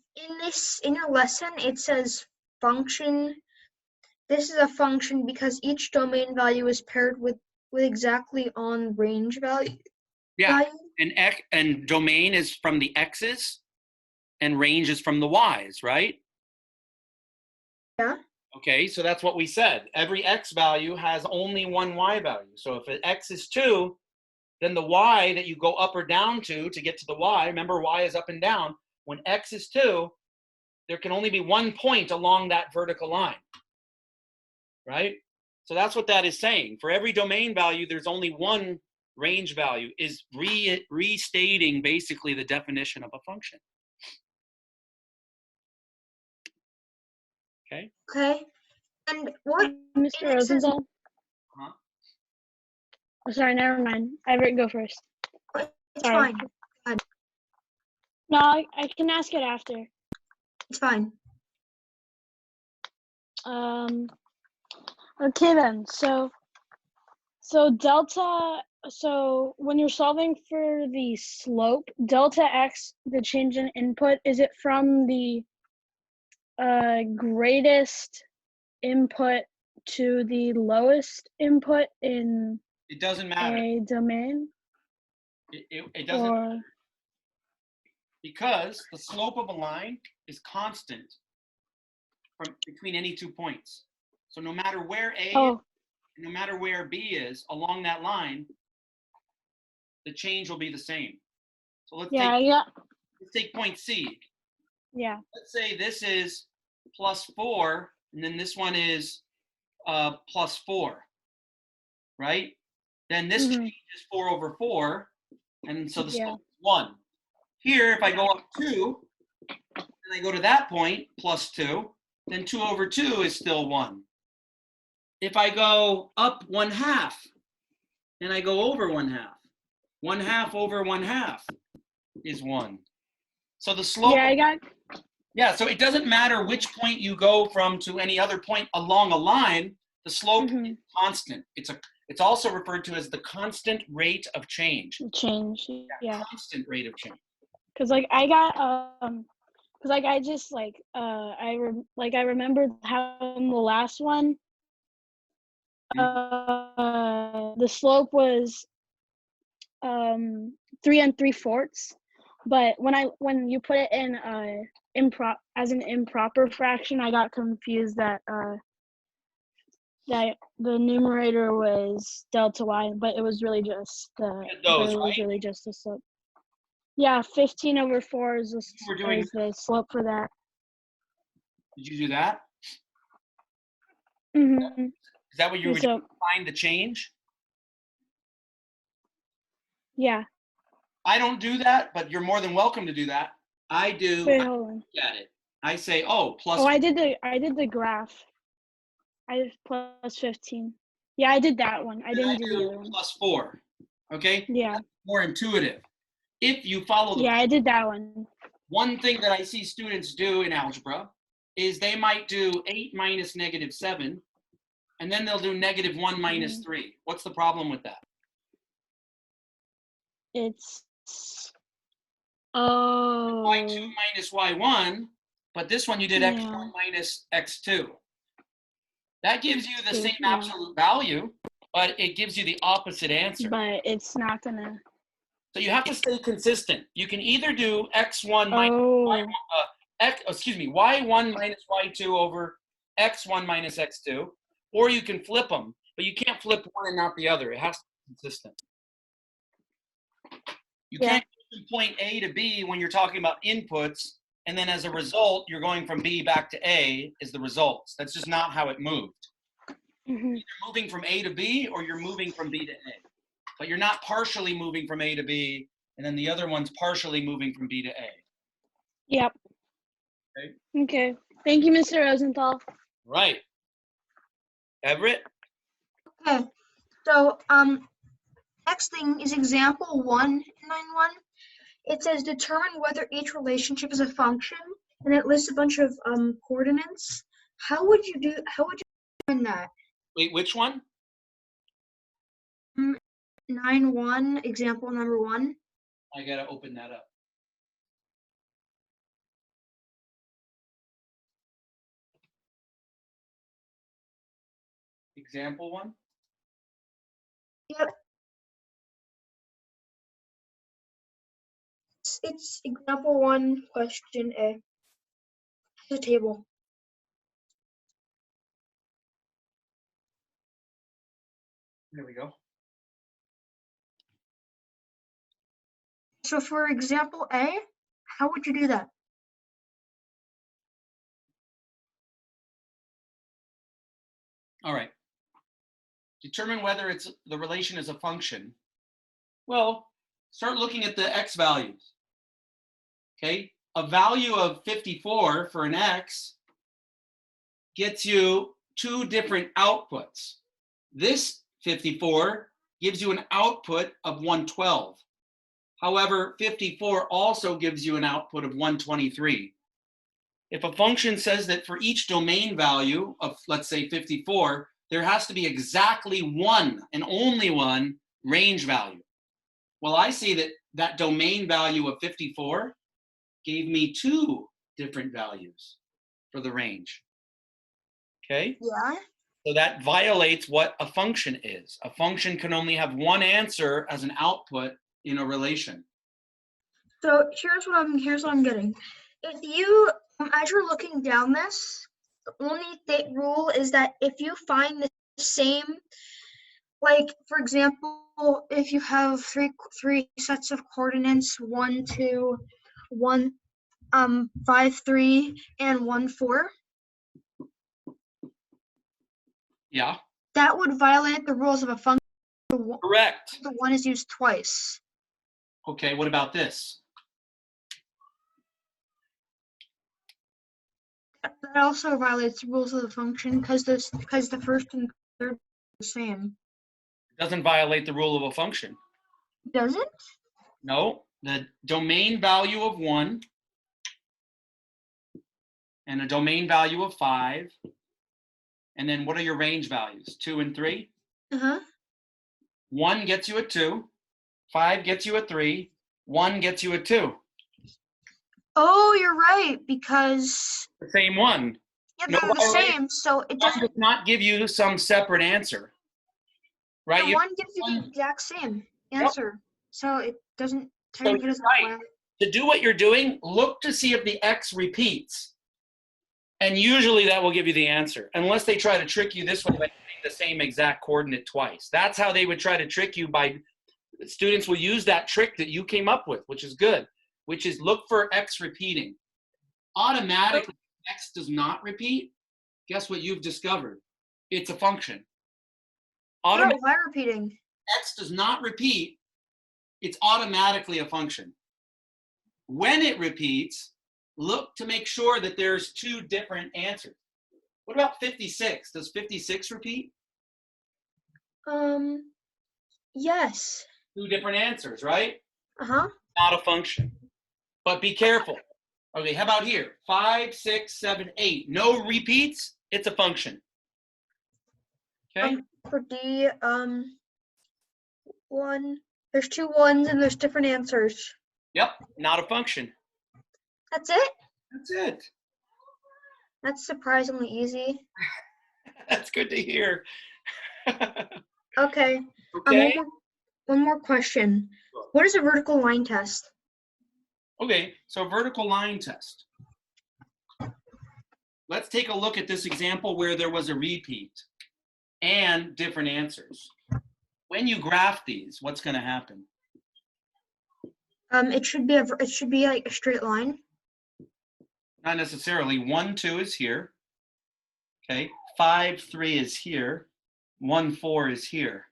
your lesson, it says function. This is a function because each domain value is paired with exactly on range value. Yeah, and domain is from the X's and range is from the Y's, right? Yeah. Okay, so that's what we said. Every x value has only one y value. So if x is 2, then the y that you go up or down to get to the y, remember y is up and down, when x is 2, there can only be one point along that vertical line, right? So that's what that is saying. For every domain value, there's only one range value, is restating basically the definition of a function. Okay? Okay. And what? Mr. and it says- Rosenthal? Huh? Oh, sorry, never mind. Everett, go first. It's Sorry. fine. No, I can ask it after. It's fine. Okay then. So delta. So when you're solving for the slope, delta x, the change in input, is it from the greatest input to the lowest input in It doesn't matter. a domain? It doesn't matter. Because the slope of a line is constant from between any 2 points. So no matter where A is, no matter where B is along that line, the change will be the same. So let's take point C. Yeah. Let's say this is +4, and then this one is +4, right? Then this change is 4/4, and so the slope is 1. Here, if I go up 2, and I go to that point, +2, then 2/2 is still 1. If I go up 1/2, and I go over 1/2, 1/2 over 1/2 is 1. So the slope. Yeah, so it doesn't matter which point you go from to any other point along a line, the slope is constant. It's also referred to as the constant rate of change. Yeah. Constant rate of change. Cause like I got cause like I just like I remembered how in the last one the slope was 3 3/4, but when you put it in as an improper fraction, I got confused that the numerator was delta y, but it was really just the slope. Yeah, 15/4 is the slope for that. Did you do that? Mm-hmm. Is that what you were doing to find the change? Yeah. I don't do that, but you're more than welcome to do that. I do. Wait, hold on. At it. I say, oh, plus. Oh, I did the graph. I did +15. Yeah, I did that one. I didn't do the other one. +4. Okay. Yeah. That's more intuitive. If you follow the. Yeah, I did that one. One thing that I see students do in algebra is they might do 8 minus -7, and then they'll do -1 minus 3. What's the problem with that? It's y2 minus y1, but this one you did x1 minus x2. That gives you the same absolute value, but it gives you the opposite answer. But it's not gonna. So you have to stay consistent. You can either do x1 minus y1, y1 minus y2 over x1 minus x2, or you can flip them, but you can't flip one and not the other. It has to be consistent. You can't go from point A to B when you're talking about inputs, and then as a result, you're going from B back to A is the results. That's just not how it moved. Mm-hmm. You're moving from A to B, or you're moving from B to A. But you're not partially moving from A to B, and then the other one's partially moving from B to A. Yep. Okay. Okay. Thank you, Mr. Rosenthal. Right. Everett? Okay. So, next thing is example 1 in 9.1. It says determine whether each relationship is a function, and it lists a bunch of coordinates. How would you determine that? Wait, which one? 9.1, example number 1. I gotta open that up. Example 1? Yep. It's example 1, question A. The table. There we go. So for example A, how would you do that? All right. Determine whether the relation is a function. Well, start looking at the x values. Okay, a value of 54 for an x gets you two different outputs. This 54 gives you an output of 112. However, 54 also gives you an output of 123. If a function says that for each domain value of, let's say, 54, there has to be exactly one and only one range value. Well, I see that that domain value of 54 gave me two different values for the range. Okay? Yeah. So that violates what a function is. A function can only have one answer as an output in a relation. So here's what I'm getting. If you, as you're looking down this, the only rule is that if you find the same, like for example, if you have three sets of coordinates, 1, 2, 1, 5, 3, and 1, 4. Yeah. That would violate the rules of a function. Correct. The one is used twice. Okay, what about this? That also violates the rules of the function because the first and third are the same. It doesn't violate the rule of a function. Does it? No, the domain value of 1 and a domain value of 5. And then what are your range values? 2 and 3? Uh-huh. 1 gets you a 2, 5 gets you a 3, 1 gets you a 2. Oh, you're right, because The same one. yeah, No they're the violation. same, so it One doesn't. does not give you some separate answer. Right? The one gives you the exact same answer, so it doesn't technically doesn't right. To do what you're doing, look to see if the x repeats. And usually that will give you the answer, unless they try to trick you this way by giving the same exact coordinate twice. That's how they would try to trick you. Students will use that trick that you came up with, which is good, which is look for x repeating. Automatically, x does not repeat. Guess what you've discovered? It's a function. No, why repeating? X does not repeat. It's automatically a function. When it repeats, look to make sure that there's two different answers. What about 56? Does 56 repeat? Yes. Two different answers, right? Uh-huh. Not a function. But be careful. Okay, how about here? 5, 6, 7, 8. No repeats, it's a function. Okay? For D, 1, there's 2 1s and there's different answers. Yep, not a function. That's it? That's it. That's surprisingly easy. That's good to hear. Okay. Okay. One more question. What is a vertical line test? Okay, so vertical line test. Let's take a look at this example where there was a repeat and different answers. When you graph these, what's going to happen? It should be like a straight line. Not necessarily. 1, 2 is here. Okay. 5, 3 is here. 1, 4 is here.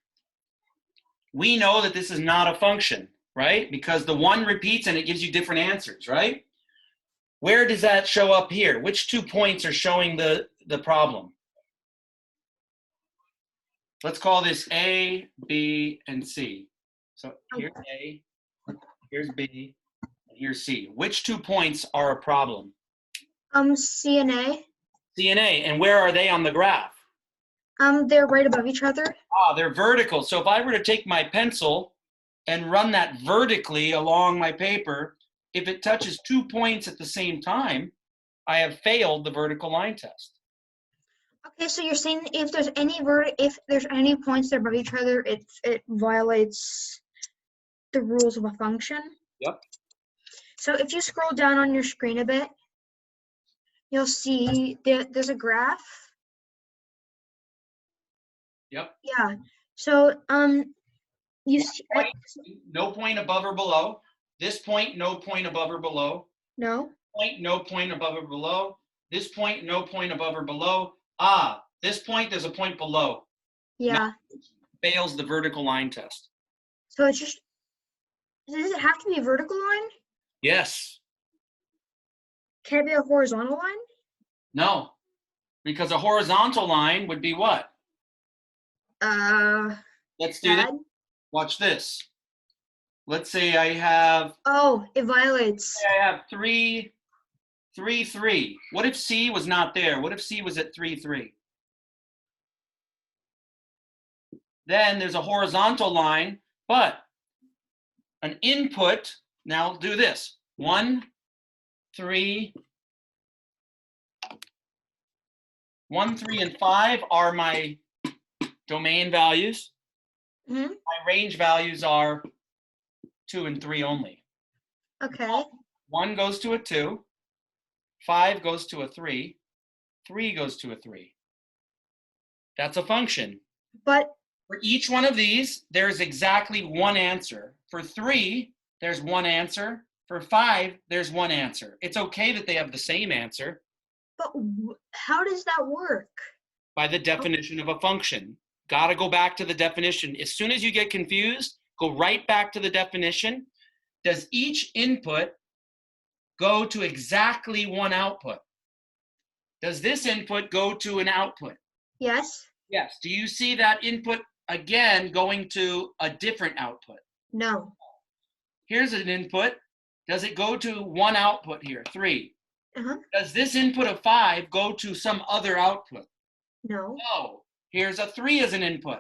We know that this is not a function, right? Because the 1 repeats and it gives you different answers, right? Where does that show up here? Which 2 points are showing the problem? Let's call this A, B, and C. So here's A, here's B, and here's C. Which 2 points are a problem? C and A. C and A. And where are they on the graph? They're right above each other. Ah, they're vertical. So if I were to take my pencil and run that vertically along my paper, if it touches 2 points at the same time, I have failed the vertical line test. Okay, so you're saying if there's any points that are above each other, it violates the rules of a function. Yep. So if you scroll down on your screen a bit, you'll see there's a graph. Yep. Yeah. So, you see, No point above or below. This point, no point above or below. no. Point, no point above or below. This point, no point above or below. This point, there's a point below. Yeah. Fails the vertical line test. So it's just, does it have to be a vertical line? Yes. Can it be a horizontal line? No. Because a horizontal line would be what? Let's do this. Watch this. Let's say I have. Oh, it violates. I have 3, 3, 3. What if C was not there? What if C was at 3, 3? Then there's a horizontal line, but an input. Now do this. 1, 3. 1, 3, and 5 are my domain values. Mm-hmm. My range values are 2 and 3 only. Okay. 1 goes to a 2, 5 goes to a 3, 3 goes to a 3. That's a function. But for each one of these, there's exactly one answer. For 3, there's one answer. For 5, there's one answer. It's okay that they have the same answer. But how does that work? By the definition of a function. Got to go back to the definition. As soon as you get confused, go right back to the definition. Does each input go to exactly one output? Does this input go to an output? Yes. Yes. Do you see that input again going to a different output? No. Here's an input. Does it go to one output here? 3. Uh-huh. Does this input of 5 go to some other output? No. No. Here's a 3 as an input.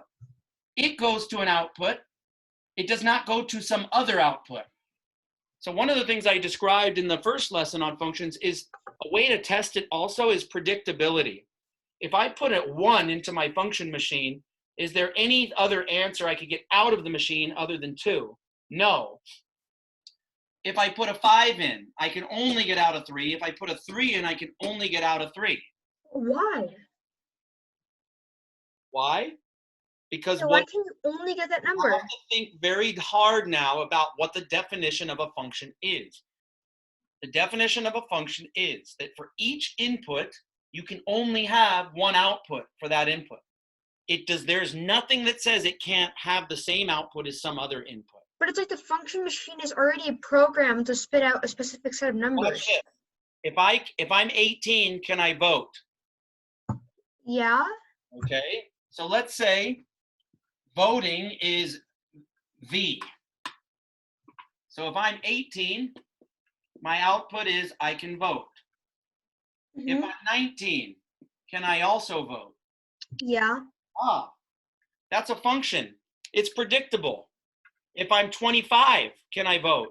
It goes to an output. It does not go to some other output. So one of the things I described in the first lesson on functions is a way to test it also is predictability. If I put a 1 into my function machine, is there any other answer I could get out of the machine other than 2? No. If I put a 5 in, I can only get out a 3. If I put a 3 in, I can only get out a 3. Why? Why? Because why can you only get that number? You have to think very hard now about what the definition of a function is. The definition of a function is that for each input, you can only have one output for that input. There's nothing that says it can't have the same output as some other input. But it's like the function machine is already programmed to spit out a specific set of numbers. If I'm 18, can I vote? Yeah. Okay. So let's say voting is V. So if I'm 18, my output is I can vote. Mm-hmm. If I'm 19, can I also vote? Yeah. That's a function. It's predictable. If I'm 25, can I vote?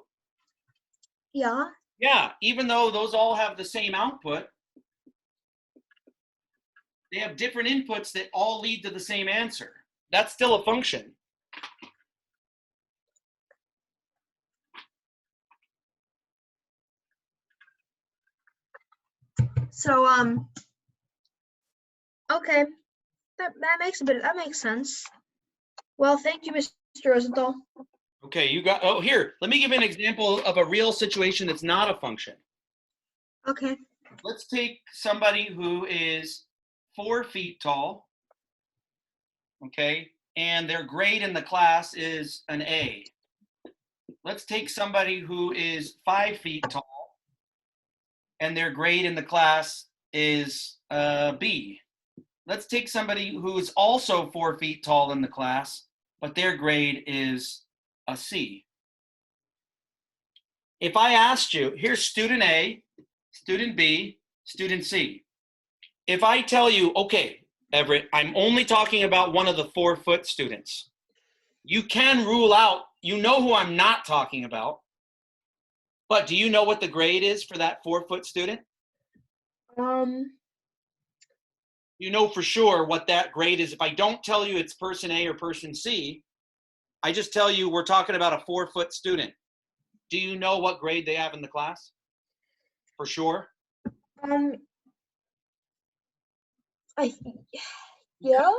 Yeah. Yeah, even though those all have the same output, they have different inputs that all lead to the same answer. That's still a function. So okay, that makes sense. Well, thank you, Mr. Rosenthal. Okay, here, let me give you an example of a real situation that's not a function. Okay. Let's take somebody who is 4 feet tall, okay, and their grade in the class is an A. Let's take somebody who is 5 feet tall, and their grade in the class is B. Let's take somebody who is also 4 feet tall in the class, but their grade is a C. If I asked you, here's student A, student B, student C. If I tell you, okay, Everett, I'm only talking about one of the 4-foot students. You can rule out, you know who I'm not talking about, but do you know what the grade is for that 4-foot student? You know for sure what that grade is. If I don't tell you it's person A or person C, I just tell you we're talking about a 4-foot student. Do you know what grade they have in the class? For sure? Yeah.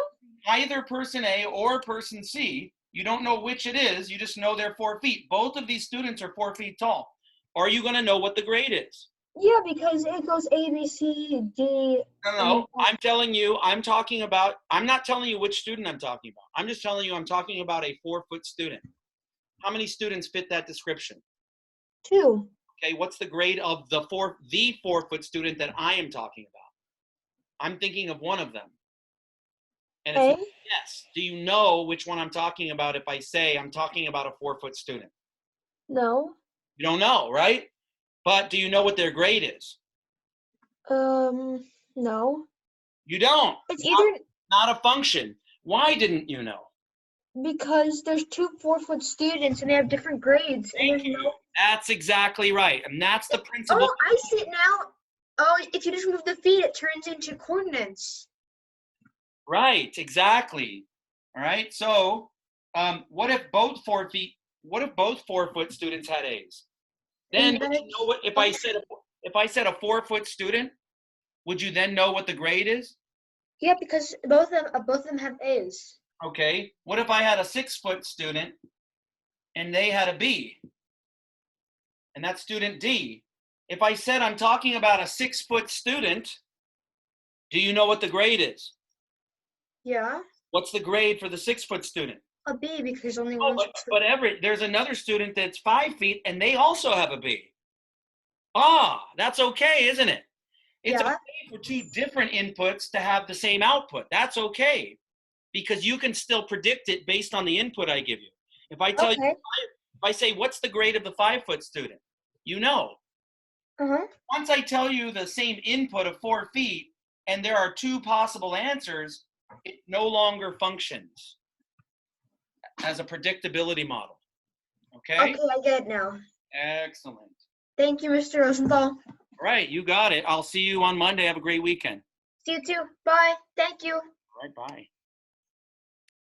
either person A or person C. You don't know which it is. You just know they're 4 feet. Both of these students are 4 feet tall. Are you going to know what the grade is? Yeah, because it goes A, B, C, D. No, I'm telling you, I'm not telling you which student I'm talking about. I'm just telling you I'm talking about a 4-foot student. How many students fit that description? 2. Okay, what's the grade of the 4-foot student that I am talking about? I'm thinking of one of them. And it's A? yes. Do you know which one I'm talking about if I say I'm talking about a 4-foot student? No. You don't know, right? But do you know what their grade is? No. You don't. It's either not a function. Why didn't you know? because there's 2 4-foot students and they have different grades. And there's no. That's exactly right. And that's the principle. Oh, I see it now. Oh, if you just move the feet, it turns into coordinates. Right, exactly. All right. So what if both 4-foot students had A's? Then would you know what, if I said a 4-foot student, would you then know what the grade is? Yeah, because both of them have A's. Okay. What if I had a 6-foot student and they had a B? And that's student D. If I said I'm talking about a 6-foot student, do you know what the grade is? Yeah. What's the grade for the 6-foot student? A B because there's only one. But there's another student that's 5 feet and they also have a B. Ah, that's okay, isn't it? It's okay for 2 different inputs to have the same output. That's okay because you can still predict it based on the input I give you. If I tell you, if I say, what's the grade of the 5-foot student? You know. Once I tell you the same input of 4 feet and there are 2 possible answers, it no longer functions as a predictability model. Okay? Okay, I get it now. Excellent. Thank you, Mr. Rosenthal. All right, you got it. I'll see you on Monday. Have a great weekend. See you too. Bye. Thank you. All right, bye.